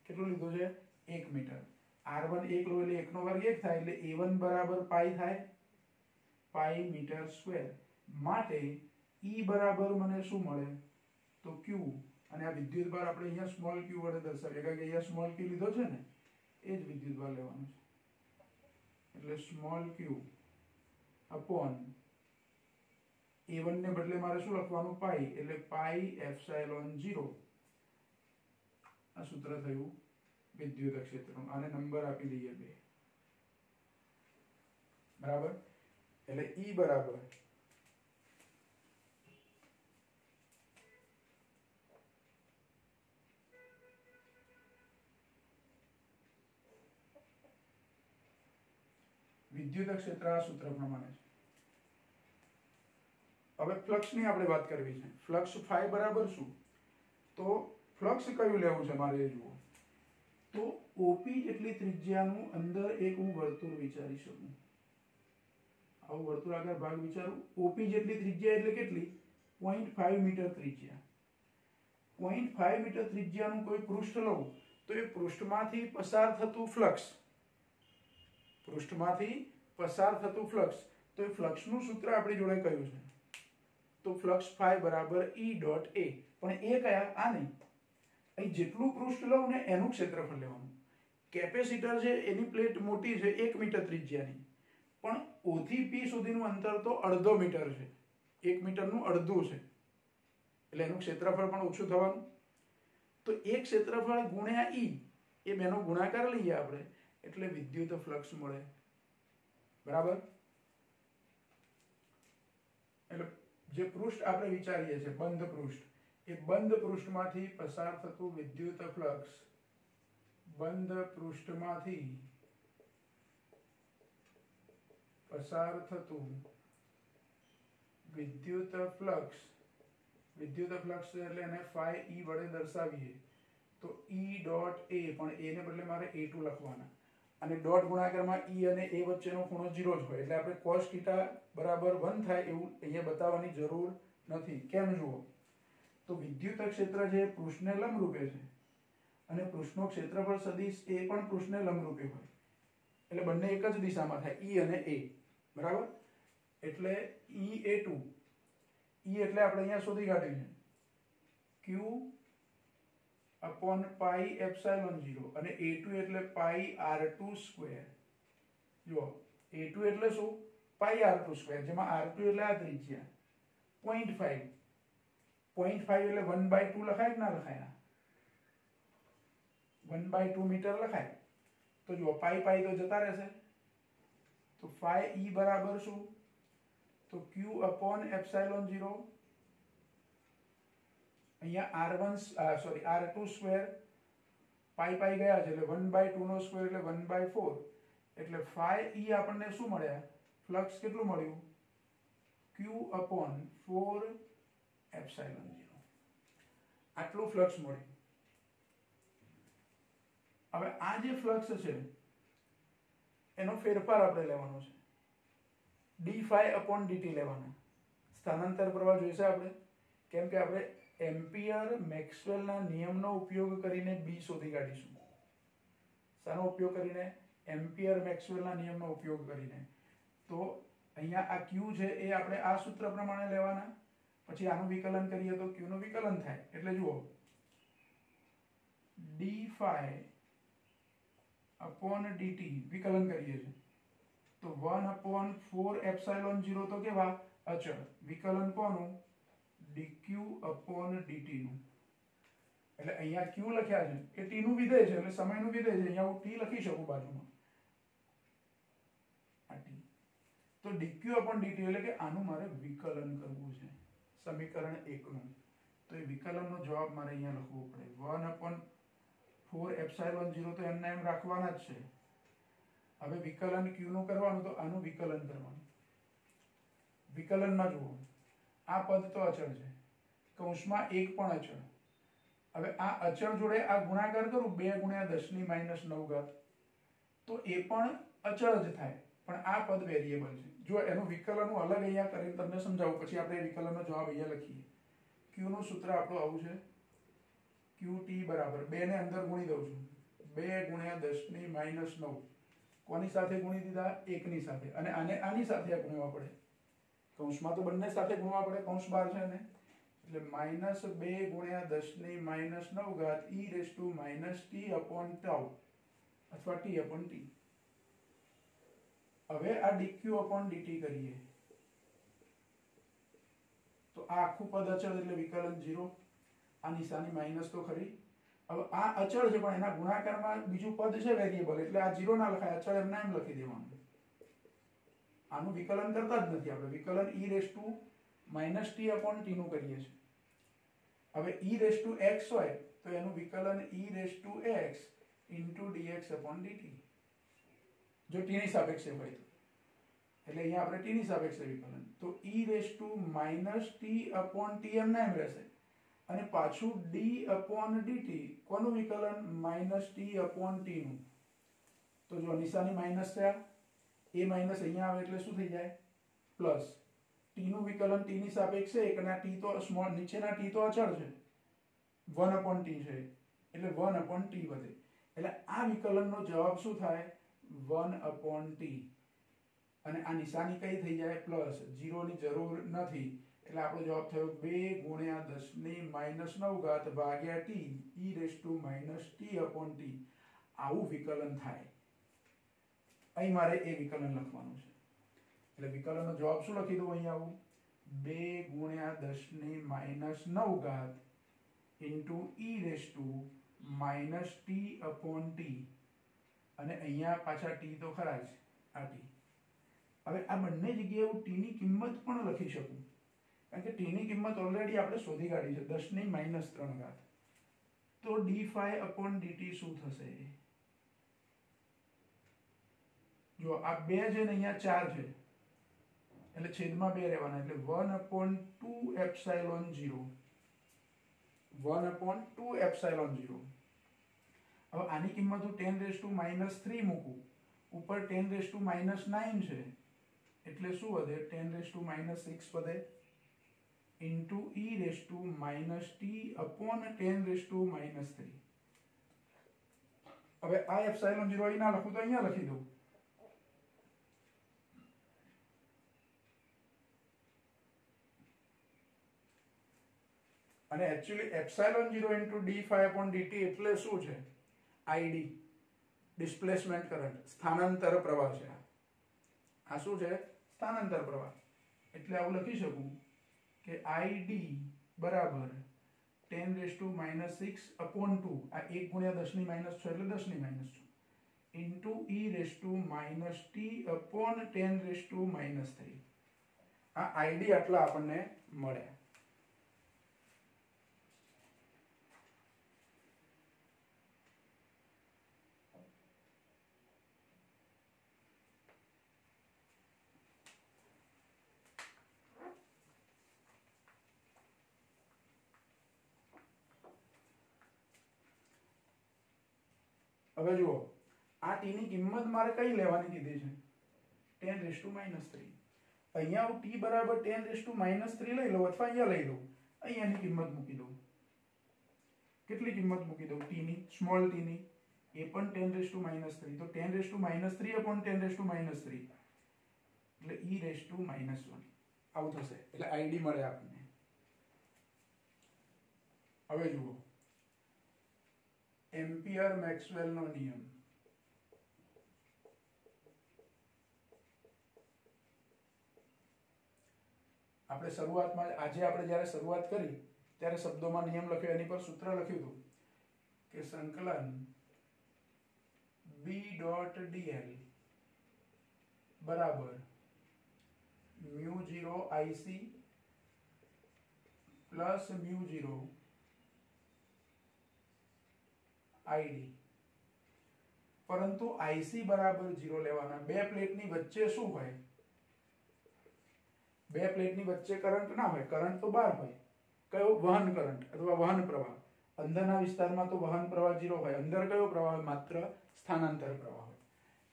કેટલું લીધું છે? 1 મીટર. r1 1 લો એટલે 1 નો વર્ગ 1 થાય, એટલે a1 બરાબર પાઈ થાય, પાઈ મીટર સ્ક્વેર. માટે E બરાબર મને શું મળે? તો q. અને આ વિદ્યુતભાર આપણે અહીંયા સ્મોલ q વડે દર્શાવીએ કારણ કે અહીંયા સ્મોલ q લીધો છે ને, એ જ વિદ્યુતભાર લેવાનો છે. એટલે સ્મોલ q અપોન a1 ને બદલે મારે શું લખવાનું? પાઈ, એટલે પાઈ એપ્સિલોન 0. આ સૂત્ર થયું વિદ્યુત ક્ષેત્રનું. આને નંબર આપી દઈએ 2, બરાબર. એટલે E બરાબર વિદ્યુત ક્ષેત્ર આ સૂત્ર પ્રમાણે છે. હવે ફ્લક્સ ની આપણે વાત કરવી છે. ફ્લક્સ ફાઈ બરાબર શું? તો ફ્લક્સ કયું લેવું છે મારે એ જુઓ. તો OP જેટલી ત્રિજ્યાનું અંદર એક હું વર્તુળ વિચારી શકું. આવું વર્તુળાકાર ભાગ વિચારું. OP જેટલી ત્રિજ્યા એટલે કેટલી? 0.5 મીટર ત્રિજ્યા. 0.5 મીટર ત્રિજ્યાનું કોઈ પૃષ્ઠ લઉં તો એ પૃષ્ઠમાંથી પસાર થતું ફ્લક્સ, તો એ ફ્લક્સનું સૂત્ર આપણી જોડે કયું છે? તો ફ્લક્સ ફાઈ બરાબર E ડોટ A. પણ એ કયા? આ નહીં. અહીં જેટલું પૃષ્ઠ લઉં ને એનું ક્ષેત્રફળ લેવાનું. કેપેસિટર છે એની પ્લેટ મોટી છે 1 મીટર ત્રિજ્યાની, પણ O થી P સુધીનું અંતર તો અડધો મીટર છે, 1 મીટરનું અડધું છે, એટલે એનું ક્ષેત્રફળ પણ ઓછું થવાનું. તો એ ક્ષેત્રફળ ગુણ્યા E, એ બેનો ગુણાકાર લઈએ આપણે, એટલે વિદ્યુત ફ્લક્સ મળે, બરાબર. એટલે જે પૃષ્ઠ આપણે વિચારીએ છીએ બંધ પૃષ્ઠ, એ બંધ પૃષ્ઠમાંથી પસાર થતું વિદ્યુત ફ્લક્સ, બંધ પૃષ્ઠમાંથી પસાર થતું વિદ્યુત ફ્લક્સ એટલે એને ફાઈ E વડે દર્શાવીએ તો E ડોટ A, પણ A ને બદલે મારે A2 લખવાના. અને ડોટ ગુણાકારમાં E અને A વચ્ચેનો ખૂણો 0 જ હોય, એટલે આપણે cos θ બરાબર 1 થાય એવું અહીંયા બતાવવાની જરૂર નથી. કેમ? જુઓ તો વિદ્યુત ક્ષેત્ર જે પૃષ્ઠને લંબરૂપે છે અને પૃષ્ઠનો ક્ષેત્રફળ સદિશ એ પણ પૃષ્ઠને લંબરૂપી હોય, એટલે બંને એક જ દિશામાં થાય, ઈ અને એ, બરાબર. એટલે E(A2) ઈ એટલે આપણે અહીંયા શોધી કાઢ્યું છે Q/πε0 અને A2 એટલે πr2². જો A2 એટલે શું? πr2², જેમાં r2 એટલે આ ત્રિજ્યા 0.5. 0.5 એટલે 1/2 લખાય કે ના લખાય? 1/2 મીટર લખાય. તો જો પાઈ તો જતા રહેશે, તો phi E બરાબર શું? તો Q/ε0 અહીંયા r2², પાઈ ગયા છે એટલે 1/2 એટલે 1/4, એટલે phi E આપણને શું મળ્યા? ફ્લક્સ કેટલું મળ્યું? Q/4ε0. આટલું ફ્લક્સ મળ્યું. હવે આ જે ફ્લક્સ છે એનો ફેરફાર આપણે લેવાનો છે, d∅/dt લેવાનો. સ્થાનાંતર પ્રવાહ જોઈશે આપણે, કેમ કે આપણે એમ્પિયર મેક્સવેલના નિયમનો ઉપયોગ કરીને B શોધી કાઢીશું. શાનો ઉપયોગ કરીને? એમ્પિયર મેક્સવેલના નિયમનો ઉપયોગ કરીને. તો અહીંયા આ Q છે એ આપણે આ સૂત્ર પ્રમાણે લેવાના, પછી આનું વિકલન કરીએ તો Q નું વિકલન થાય. એટલે જુઓ, d∅/dt વિકલન કરીએ છીએ તો 1/4ε0 તો કેવા? અચળ. વિકલન કોનું? dq/dt નું. એટલે અહીંયા Q લખ્યા છે એ t નું વિધેય છે, એટલે સમયનું વિધેય છે. અહીંયા હું t લખી શકું બાજુમાં, આ t. તો dq/dt એટલે કે આનું મારે વિકલન કરવું છે, સમીકરણ 1 નું. તો એ વિકલનનો જવાબ મારે અહીંયા લખવો પડે. 1/4ε0 તો એમના એમ રાખવાના જ છે. હવે વિકલન Q નું કરવાનું, તો આનું વિકલન કરવાનું. વિકલનમાં જુઓ, આ પદ તો અચળ છે, કૌંસમાં 1 પણ અચળ. હવે આ અચળ જોડે આ ગુણાકાર કરું 2 × 10⁻⁹, તો એ પણ અચળ જ થાય, પણ આ પદ વેરિયેબલ છે. જો એનું વિકલન હું અલગ અહીંયા કરીને તમને સમજાવું, પછી આપણે વિકલનનો જવાબ અહીંયા લખીએ. Q નું સૂત્ર આપણું આવું છે, QT બરાબર 2 ને અંદર ગુણી દઉં છું, 2 × 10⁻⁹. કોની સાથે ગુણી દીધા? 1 ની સાથે. અને આને આની સાથે ગુણવા પડે, કૌંસમાં તો બંને સાથે ગુણવા પડે, કૌંસ બહાર છે ને. એટલે -2 × 10⁻⁹ e⁻t/τ અથવા t/t. હવે આ dq/dt કરીએ તો આ આખું પદ અચળ એટલે વિકલન 0. આ નિશાની માઈનસ તો ખરી. હવે આ અચળ છે પણ એના ગુણાકારમાં બીજું પદ છે વેરિયેબલ, એટલે આ 0 ના લખાય, અચળ એમના એમ લખી દેવાનું. આનું વિકલન કરતા જ નથી આપણે, વિકલન e⁻t/t નું કરીએ છીએ. હવે e⁻x હોય તો એનું વિકલન e⁻x × dx/dt, જો t ની સાપેક્ષે હોય તો. એટલે અહીંયા આપણે t ની સાપેક્ષે વિકલન, તો e⁻t/t એમના એમ રહેશે. અને પાછું d/dt, કોનું વિકલન? -t/t નું. તો જો નિશાની માઈનસ થયા, એ માઈનસ અહીંયા આવે એટલે શું થઈ જાય? પ્લસ. t નું વિકલન t ની સાપેક્ષે 1 ના t તો સ્મોલ, નીચેના t તો અચળ છે, 1/t છે, એટલે 1/t વધે. એટલે આ વિકલનનો જવાબ શું થાય? 1/t. અને આ નિશાની કઈ થઈ જાય? પ્લસ. 0 ની જરૂર નથી, એટલે આપણો જવાબ થયો 2 × 10⁻⁹ ભાગ્યા t e⁻t/t. આવું વિકલન થાય. અહીં મારે એ વિકલન લખવાનું છે. એટલે વિકલનનો જવાબ શું લખી દઉં અહીંયા? આવું 2 × 10⁻⁹ e⁻t/t. અને અહીંયા પાછા t તો ખરા જ, આ t. હવે આ બંને જગ્યાએ હું t ની કિંમત પણ લખી શકું, કારણ કે t ની કિંમત ઓલરેડી આપણે શોધી કાઢી છે, 10⁻³ તો d∅/dt શું થશે? જો આ 2 છે ને અહીંયા 4 છે, એટલે છેદમાં 2 રહેવાના, એટલે 1/2ε0. 1/2ε0. હવે આની કિંમત હું 10⁻³ મૂકું, ઉપર 10⁻⁹ છે, એટલે શું વધે? 10⁻⁶ વધે, ઇન્ટુ e⁻t/10⁻3. હવે આ એપ્સાઇલોન 0 અહીં ના લખું તો અહીંયા લખી દઉં. અને એકચ્યુઅલી એપ્સાઇલોન 0 ઇન્ટુ d∅dt એટલે શું છે? id, ડિસ્પ્લેસમેન્ટ કરંટ, સ્થાનાંતર પ્રવાહ છે. આ શું છે? સ્થાનાંતર પ્રવાહ. એટલે આવું લખી શકું કે id બરાબર 10⁻⁻6/2, આ 1 × 10⁻6 એટલે 10⁻6 ઇન્ટુ e⁻t/10⁻3. આ id આટલા આપણને મળે. હવે જુઓ, આ t ની કિંમત મારે કઈ લેવાની કીધી છે? 10⁻3. અહીંયા હું t બરાબર 10⁻3 લઈ લઉં અથવા અહીંયા લઈ લઉં. અહીંયાની કિંમત મૂકી દઉં. કેટલી કિંમત મૂકી દઉં t ની? સ્મોલ t ની એ પણ 10⁻3. તો 10⁻3/10⁻3 એટલે e⁻1 આવું થશે. એટલે id મળે આપણને. હવે જુઓ, એમ્પિયર મેક્સવેલનો નિયમ. આપણે શરૂઆતમાં આજે આપણે જ્યારે શરૂઆત કરી ત્યારે શબ્દોમાં નિયમ લખ્યો, એની પર સૂત્ર લખ્યું હતું કે સંકલન b.dl બરાબર μ0IC પ્લસ μ0ID. પરંતુ IC બરાબર 0 લેવાના. બે પ્લેટની વચ્ચે શું હોય? બે પ્લેટની વચ્ચે કરંટ ના હોય, કરંટ તો બહાર હોય. કયો? વહન કરંટ અથવા વહન પ્રવાહ. અંદરના વિસ્તારમાં તો વહન પ્રવાહ 0 હોય. અંદર કયો પ્રવાહ હોય? માત્ર સ્થાનાંતર પ્રવાહ હોય.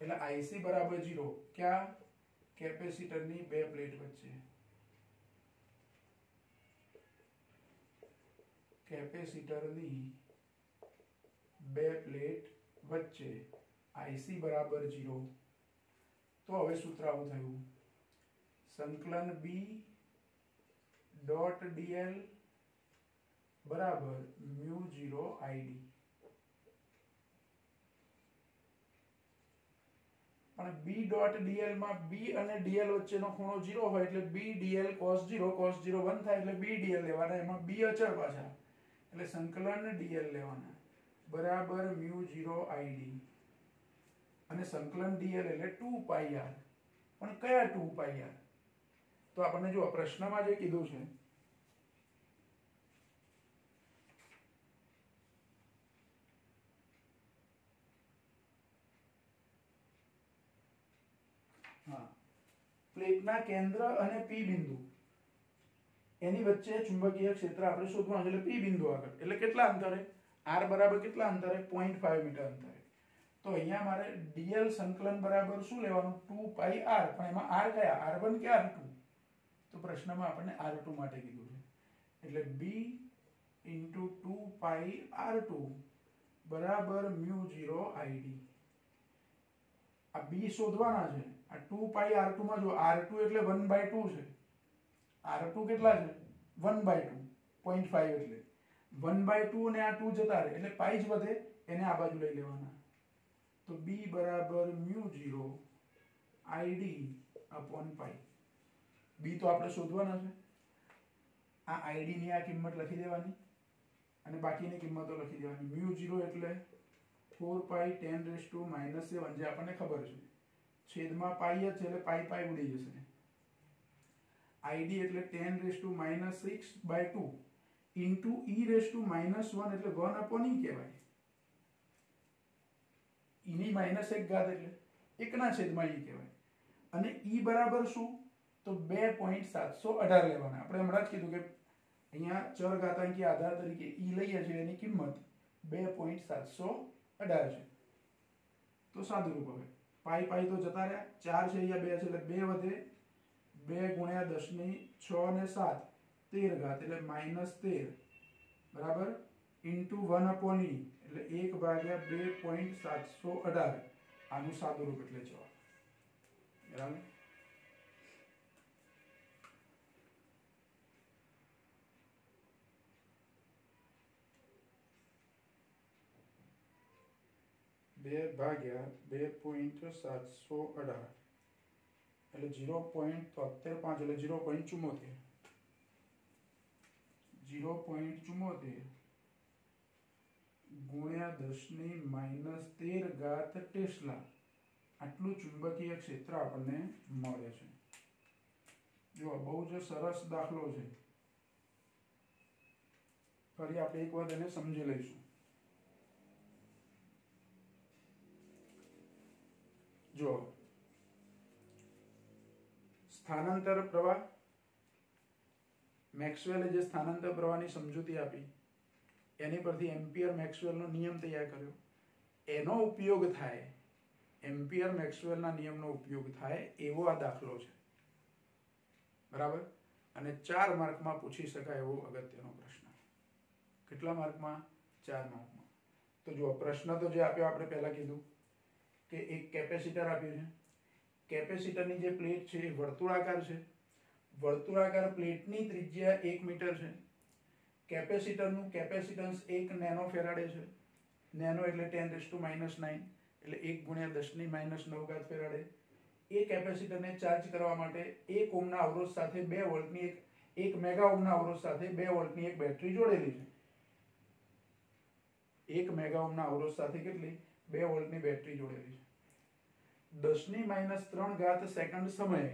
એટલે IC બરાબર 0 ક્યાં? કેપેસિટરની બે પ્લેટ વચ્ચે. કેપેસિટરની બે પ્લેટ વચ્ચે IC બરાબર 0. તો હવે સૂત્ર આવું થયું, સંકલન b.dl બરાબર μ0ID. પણ b.dl માં b અને dl વચ્ચેનો ખૂણો 0 હોય એટલે b_dl cos 0 1 થાય એટલે b_dl લેવાના. એમાં b અચળ પાછા એટલે સંકલન dl લેવાના બરાબર μ0ID. અને સંકલન dl એટલે 2πr. પણ કયા 2πr? તો આપણને જો પ્રશ્નમાં જે કીધું છે પ્લેટના કેન્દ્ર અને P બિંદુ એની વચ્ચે ચુંબકીય ક્ષેત્ર આપણે શોધવાનું છે. એટલે P બિંદુ આગળ એટલે કેટલા અંતરે? r બરાબર કેટલા અંતરે? 0.5 મીટર અંતરે. તો અહીંયા મારે dl સંકલન બરાબર શું લેવાનું? 2πr. પણ એમાં r કયા? r1 કે r2? તો પ્રશ્નમાં આપણને r2 માટે કીધું છે. એટલે b × 2πr2 બરાબર μ0ID. આ b શોધવાના છે. આ 2πr2 માં જો r2 એટલે 1/2 છે. r2 કેટલા છે? 1/2. 0.5 એટલે 1/2 અને આ 2 જતા રહે એટલે પાઈ જ વધે. એને આ બાજુ લઈ લેવાના. તો b બરાબર μ0ID/π. b તો આપણે શોધવાના છે. આ id ની આ કિંમત લખી દેવાની અને બાકીની કિંમતો લખી દેવાની. μ0 એટલે 4π10⁻⁻7 જે આપણને ખબર છે. છેદમાં પાઈ જ છે એટલે પાઈ ઉડી જશે. id એટલે 10⁻⁻6/2 ઇન્ટુ e⁻1 એટલે 1/e કહેવાય. e ની -1 ઘાત એટલે 1 છેદમાં e કહેવાય. અને e બરાબર શું? તો 2.718 લેવાના. આપણે હમણાં જ કીધું કે અહીંયા ચર ઘાતાંકીય આધાર તરીકે e લઈએ છીએ, એની કિંમત 2.718 છે. તો સાદું રૂપ હવે પાઈ તો જતા રહ્યા. 4 છે અહીંયા 2 છે એટલે 2 વધે. 2 × 10⁶ ને 7 13 ઘાત એટલે -13 બરાબર ઇન્ટુ 1/e એટલે 1/2.718 આનું સાદું રૂપ એટલે જવાબ. બરાબર. બે ભાગ્યા 2.718 એટલે 0.73 એટલે 0.74 ગુણ્યા 10⁻13 ટેસ્લા આટલું ચુંબકીય ક્ષેત્ર આપણને મળે છે. જો બહુ જ સરસ દાખલો છે. ફરી આપણે એક વાર એને સમજી લઈશું. જો સ્થાનાંતર પ્રવાહ, મેક્સવેલે જે સ્થાનાંતર પ્રવાહની સમજૂતી આપી એની પરથી એમ્પિયર મેક્સવેલનો નિયમ તૈયાર કર્યો. એનો ઉપયોગ થાય, એમ્પિયર મેક્સવેલના નિયમનો ઉપયોગ થાય એવો આ દાખલો છે. બરાબર. અને 4 માર્કમાં પૂછી શકાય એવો અગત્યનો પ્રશ્ન. કેટલા માર્કમાં? 4 માર્કમાં. તો જો પ્રશ્ન તો જે આપ્યો આપણે પહેલા કીધું કે એક કેપેસિટર આપ્યું છે. કેપેસિટરની જે પ્લેટ છે એ વર્તુળાકાર છે. વર્તુળાકાર પ્લેટની ત્રિજ્યા 1 મીટર છે. કેપેસિટરનું કેપેસિટન્સ 1 નેનો ફેરાડે છે. નેનો એટલે 10⁻⁹ એટલે 1 ગુણ્યા 10⁻⁹ ફેરાડે. એ કેપેસિટરને ચાર્જ કરવા માટે 1 ઓહ્મના અવરોધ સાથે 2 વોલ્ટની 1 મેગા ઓહ્મના અવરોધ સાથે 2 વોલ્ટની એક બેટરી જોડેલી છે. 1 મેગા ઓહ્મના અવરોધ સાથે કેટલી? 2 વોલ્ટની બેટરી જોડેલી છે. 10⁻³ સેકન્ડ સમયે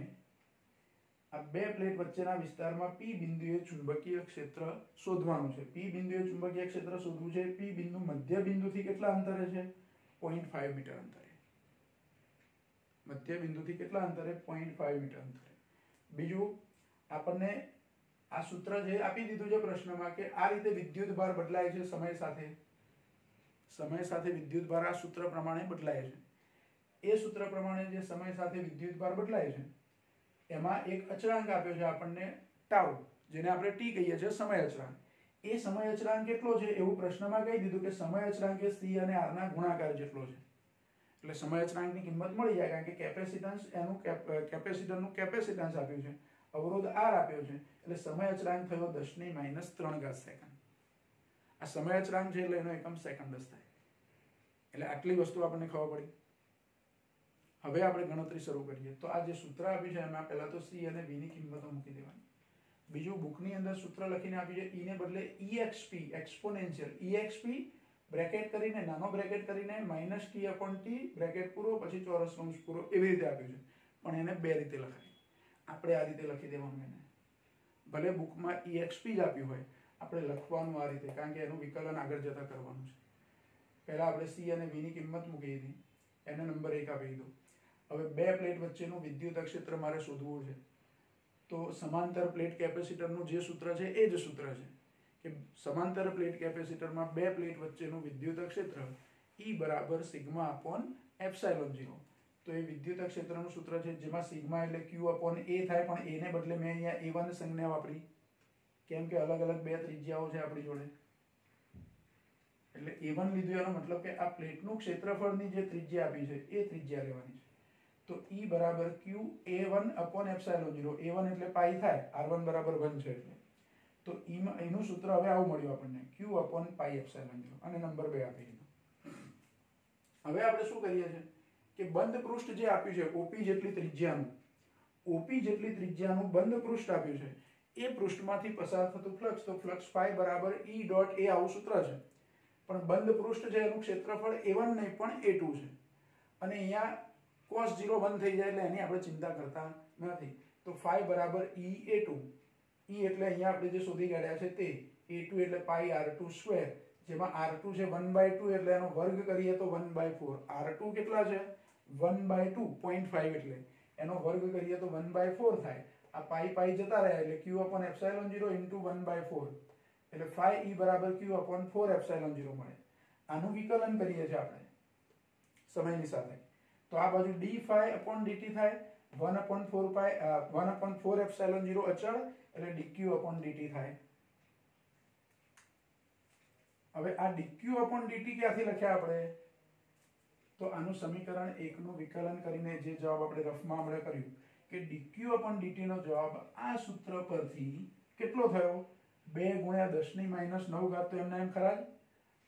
આ બે પ્લેટ વચ્ચેના વિસ્તારમાં P બિંદુએ ચુંબકીય ક્ષેત્ર શોધવાનું છે. P બિંદુએ ચુંબકીય ક્ષેત્ર શોધવું છે. P બિંદુ મધ્ય બિંદુથી કેટલા અંતરે છે? 0.5 મીટર અંતરે. મધ્ય બિંદુથી કેટલા અંતરે? 0.5 મીટર અંતરે. બીજું આપણને આ સૂત્ર જે આપી દીધું છે પ્રશ્નમાં કે આ રીતે વિદ્યુત ભાર બદલાય છે સમય સાથે. સમય સાથે વિદ્યુત ભાર આ સૂત્ર પ્રમાણે બદલાય છે. એ સૂત્ર પ્રમાણે જે સમય સાથે વિદ્યુત ભાર બદલાય છે એમાં એક અચળાંક આપ્યો છે આપણને ટાઉ, જેને આપણે ટી કહીએ છીએ, સમય અચળાંક. એ સમય અચળાંક કેટલો છે એવું પ્રશ્નમાં કહી દીધું કે સમય અચળાંક એ સી અને આર ના ગુણાકાર જેટલો છે. એટલે સમય અચળાંકની કિંમત મળી જાય, કારણ કે કેપેસિટન્સ એનું કેપેસિટરનું કેપેસિટન્સ આપ્યું છે, અવરોધ આર આપ્યો છે, એટલે સમય અચળાંક થયો 10⁻³ સેકન્ડ. આ સમય અચળાંક છે એટલે એનો એકમ સેકન્ડ જ થાય. એટલે આટલી વસ્તુ આપણને ખબર પડી. હવે આપણે ગણતરી શરૂ કરીએ. તો આ જે સૂત્ર આપ્યું છે એમાં પહેલા તો સી અને વી ની કિંમતો મૂકી દેવાની. બીજું બુકની અંદર સૂત્ર લખીને આપ્યું છે ઈ ને બદલે EXP એક્સપોનેન્શિયલ EXP બ્રેકેટ કરીને, નાનો બ્રેકેટ કરીને -T/T બ્રેકેટ પૂરો, પછી ચોરસ કૌંસ પૂરો, એવી રીતે આપ્યું છે. પણ એને બે રીતે લખાય. આપણે આ રીતે લખી દેવાનું. એને ભલે બુકમાં EXP જ આપ્યું હોય, આપણે લખવાનું આ રીતે, કારણ કે એનું વિકલન આગળ જતા કરવાનું છે. પહેલા આપણે સી અને વી ની કિંમત મૂકી દીધી, એને નંબર 1 આપી દીધો. હવે બે પ્લેટ વચ્ચેનું વિદ્યુત ક્ષેત્ર મારે શોધવું છે. તો સમાંતર પ્લેટ કેપેસિટરનું જે સૂત્ર છે એ જ સૂત્ર છે કે સમાંતર પ્લેટ કેપેસિટરમાં બે પ્લેટ વચ્ચેનું વિદ્યુત ક્ષેત્ર E = σ/ε0. તો એ વિદ્યુત ક્ષેત્રનું સૂત્ર છે જેમાં સિગ્મા એટલે Q/A થાય, પણ A ને બદલે મેં અહીંયા A1 સંજ્ઞા વાપરી, કેમ કે અલગ અલગ બે ત્રિજ્યાઓ છે આપણી જોડે. એટલે A1 લીધું એનો મતલબ કે આ પ્લેટનું ક્ષેત્રફળની જે ત્રિજ્યા આપી છે એ ત્રિજ્યા લેવાની છે. તો E = Qa1/ε0. A1 એટલે પાઈ થાય, R1 = 1 છે એટલે. તો એનું સૂત્ર હવે આવું મળ્યું આપણને, Q/πε0, અને નંબર 2 આપી દીધો. હવે આપણે શું કરીએ છીએ કે બંધ પૃષ્ઠ જે આપ્યું છે OP જેટલી ત્રિજ્યાનું બંધ પૃષ્ઠ આપ્યું છે, એ પૃષ્ઠમાંથી પસાર થતું ફ્લક્સ, તો ફ્લક્સ φ = E.A આવું સૂત્ર છે. પણ બંધ પૃષ્ઠ છે એનું ક્ષેત્રફળ A1 નહીં પણ A2 છે. અને અહીંયા cos 0 બંધ થઈ જાય એટલે એની આપણે ચિંતા કરતા નથી. તો φ = E_A2. E એટલે અહીંયા આપણે જે શોધી કાઢ્યા છે તે, A2 એટલે πr2², જેમાં r2 છે 1/2 એટલે એનો વર્ગ કરીએ તો 1/4. r2 કેટલા છે? 1/2, 0.5 એટલે એનો વર્ગ કરીએ તો 1/4 થાય. આ પાઈ જતા રહ્યા એટલે Q/ε0 × 1/4, એટલે φ E = Q/4ε0 મળે. આનું વિકલન કરીએ છીએ આપણે સમયની સાથે, તો આ બાજુ dφ/dt થાય, 1/4ε0 અચળ, એટલે dQ/dt થાય. હવે આ dq upon dt ક્યાંથી લખ્યા આપણે? તો આનું સમીકરણ 1 નું વિકલન કરીને જે જવાબ આપણે રફમાં હમણાં કર્યું કે dq upon dt નો જવાબ આ સૂત્ર પરથી કેટલો થયો? 2 × 10 - 9 તો એમના એમ ખરા જ.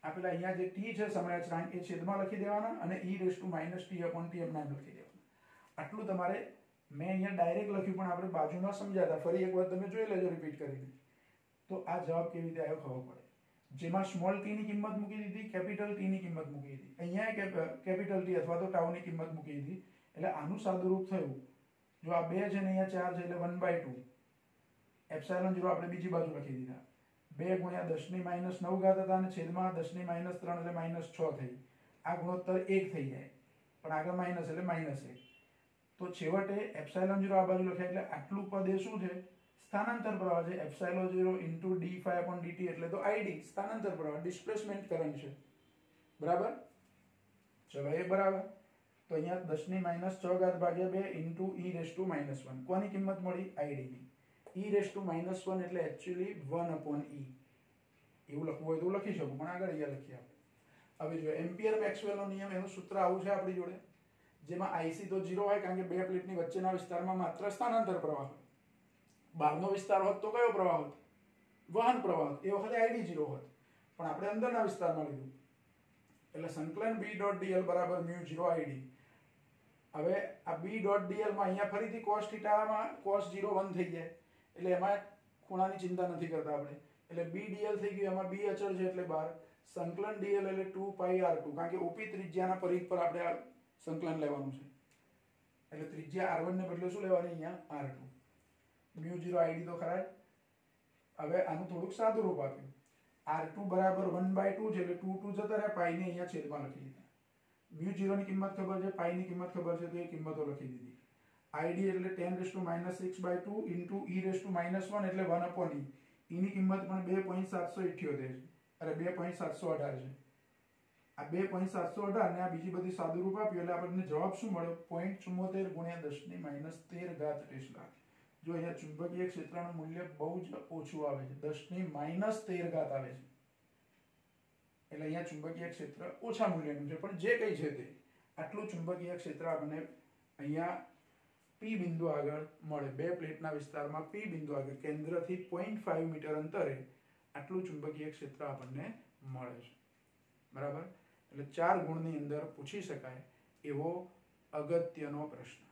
આ પેલા અહીંયા જે t છે સમયાચરાંક એ છેદમાં લખી દેવાના અને e - t upon t એમના એમ લખી દેવાના. આટલું તમારે મેં અહીંયા ડાયરેક્ટ લખ્યું પણ આપણે બાજુમાં સમજાતા. ફરી એક વાર તમે જોઈ લેજો રિપીટ કરીને. તો આ જવાબ કેવી રીતે આવ્યો ખબર પડે. જેમાં સ્મોલ t ની કિંમત મૂકી દીધી, કેપિટલ t ની કિંમત મૂકી દીધી, અહીંયા કેપિટલ t અથવા તો ટાઉ ની કિંમત મૂકી દીધી. એટલે આનું સાદું રૂપ થયું, જો આ 2 છે ને અહીંયા 4 છે એટલે 1/2 એપ્સિલોન 0 આપણે બીજી બાજુ લખી દીધા. 2 × 10 - 9 હતા અને છેદમાં 10 - 3 એટલે -6 થઈ. આ ગુણોત્તર 1 થઈ જાય પણ આગળ માઇનસ એટલે -1. તો છેવટે એપ્સિલોન 0 આ બાજુ લખાય એટલે આટલું પદ એ શું છે? સ્થાનાંતર પ્રવાહ છે. એપ્સિલોન 0 * d∅/dt એટલે તો id સ્થાનાંતર પ્રવાહ, ડિસ્પ્લેસમેન્ટ કરંટ છે. બરાબર? ચલો એ બરાબર. તો અહીંયા 10 - 6 ભાગ્યા 2 × e⁻⁻1 કોની કિંમત મળી? id ની. e⁻⁻1 એટલે એક્ચ્યુઅલી 1/e. એવું લખવું હોય તો લખી શકું પણ આગળ અહીંયા લખીએ આપણે. હવે જો એમ્પિયર મેક્સવેલનો નિયમ એનું સૂત્ર આવું છે આપણી જોડે, જેમાં IC તો 0 હોય કારણ કે બે પ્લેટની વચ્ચેના વિસ્તારમાં માત્ર સ્થાનાંતર પ્રવાહ હોય. બહારનો વિસ્તાર હોત તો કયો પ્રવાહ હોત? વહન પ્રવાહ. એ વખતે id 0 હોત. પણ આપણે અંદરના વિસ્તારમાં લીધું એટલે સંકલન b.dl બરાબર μ0 id. હવે આ b.dl માં અહીંયા ફરીથી cos θ માં cos 0 1 થઈ જાય એટલે એમાં ખૂણાની ચિંતા નથી કરતા આપણે. એટલે b.dl થઈ ગયું, એમાં b અચળ છે એટલે 12. સંકલન dl એટલે 2πr2 કારણ કે OP ત્રિજ્યાના પરિઘ પર આપણે આ સંકલન લેવાનું છે. એટલે ત્રિજ્યા r1 ને બદલે શું લેવાની? અહીંયા r2. μ0 id તો ખરા જ. હવે આનું થોડુંક સાદું રૂપ આપ્યું. r2 બરાબર 1/2 છે એટલે 2 2 જતા રહ્યા, પાઈ ને અહીંયા છેદમાં લખી દીધા. μ0 ની કિંમત ખબર છે, પાઈ ની કિંમત ખબર છે તો એ કિંમતો લખી દીધી. id એટલે 10⁻⁶/2 × e⁻1 એટલે 1/e. e ની કિંમત પણ 2.778 છે. અરે 2.718 છે. આ 2.718 ને આ બીજી બધી સાદું રૂપ આપ્યું એટલે આપણને જવાબ શું મળ્યો? 0.74 × 10 - ટેસ્લા. જો અહીંયા ચુંબકીય ક્ષેત્રનું મૂલ્ય બહુ જ ઓછું આવે છે, 10⁻13 આવે છે. એટલે અહીંયા ચુંબકીય ક્ષેત્ર ઓછા મૂલ્યનું છે. પણ જે કંઈ છે તે આટલું ચુંબકીય ક્ષેત્ર આપણને અહીંયા P બિંદુ આગળ મળે. બે પ્લેટના વિસ્તારમાં P બિંદુ આગળ કેન્દ્રથી 0.5 મીટર અંતરે આટલું ચુંબકીય ક્ષેત્ર આપણને મળે છે. બરાબર? એટલે 4 ગુણની અંદર પૂછી શકાય એવો અગત્યનો પ્રશ્ન.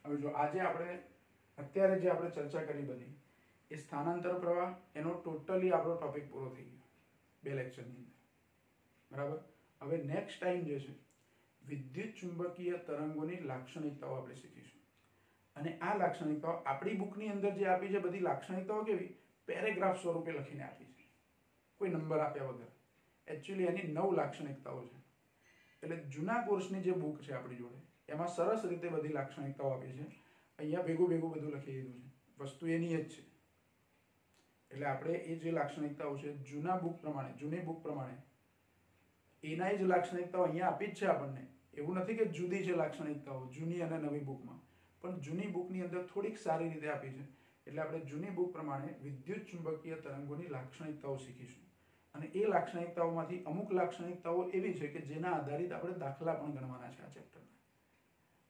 હવે જો આજે આપણે અત્યારે જે આપણે ચર્ચા કરી બધી એ સ્થાનાંતર પ્રવાહ, એનો ટોટલી આપણો ટોપિક પૂરો થઈ ગયો 2 લેક્ચરની અંદર. બરાબર? હવે નેક્સ્ટ ટાઈમ જે છે વિદ્યુત ચુંબકીય તરંગોની લાક્ષણિકતાઓ આપણે શીખીશું. અને આ લાક્ષણિકતાઓ આપણી બુકની અંદર જે આપી છે બધી લાક્ષણિકતાઓ કેવી? પેરેગ્રાફ સ્વરૂપે લખીને આપી છે, કોઈ નંબર આપ્યા વગર. એકચ્યુઅલી એની 9 લાક્ષણિકતાઓ છે. એટલે જૂના કોર્સની જે બુક છે આપણી જોડે એમાં સરસ રીતે બધી લાક્ષણિકતાઓ આપી છે. અહીંયા ભેગું બધું લખી દીધું છે. વસ્તુ એની જ છે. એટલે આપણે એ જે લાક્ષણિકતાઓ છે જૂની બુક પ્રમાણે એના જ લાક્ષણિકતાઓ અહીંયા આપી જ છે આપણને. એવું નથી કે જુદી છે લાક્ષણિકતાઓ જૂની અને નવી બુકમાં, પણ જૂની બુકની અંદર થોડીક સારી રીતે આપી છે. એટલે આપણે જૂની બુક પ્રમાણે વિદ્યુત ચુંબકીય તરંગોની લાક્ષણિકતાઓ શીખીશું. અને એ લાક્ષણિકતાઓમાંથી અમુક લાક્ષણિકતાઓ એવી છે કે જેના આધારિત આપણે દાખલા પણ ગણવાના છે આ ચેપ્ટરમાં.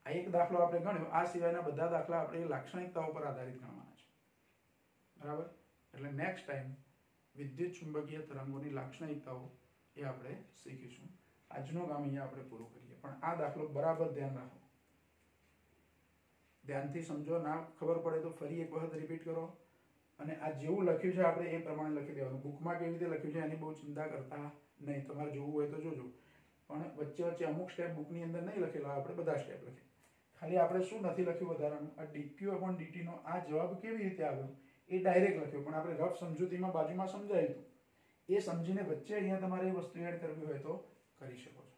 આ એક દાખલો આપણે ગણ્યો, આ સિવાયના બધા દાખલા આપણે એ લાક્ષણિકતાઓ પર આધારિત ગણવાના છે. બરાબર? એટલે નેક્સ્ટ ટાઈમ વિદ્યુત ચુંબકીય તરંગોની લાક્ષણિકતાઓ એ આપણે શીખીશું. આજનું કામ અહીંયા આપણે પૂરું કરીએ. પણ આ દાખલો બરાબર ધ્યાન રાખો, ધ્યાનથી સમજો. ના ખબર પડે તો ફરી એક વખત રિપીટ કરો. અને આ જેવું લખ્યું છે આપણે એ પ્રમાણે લખી દેવાનું. બુકમાં કેવી રીતે લખ્યું છે એની બહુ ચિંતા કરતા નહીં. તમારે જોવું હોય તો જોજો, પણ વચ્ચે અમુક સ્ટેપ બુકની અંદર નહીં લખેલા, આપણે બધા સ્ટેપ લખીએ. ખાલી આપણે શું નથી લખ્યું વધારાનું? આ dq/dt નો આ જવાબ કેવી રીતે આવ્યો એ ડાયરેક્ટ લખ્યો, પણ આપણે રફ સમજૂતીમાં બાજુમાં સમજાયું હતું. એ સમજીને વચ્ચે અહીંયા તમારે એ વસ્તુ એડ કરવી હોય તો કરી શકો છો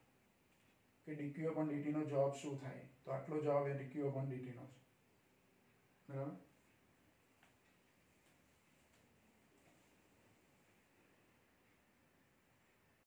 કે dq/dt નો જવાબ શું થાય. તો આટલો જવાબ એ dq/dt નો છે. બરાબર?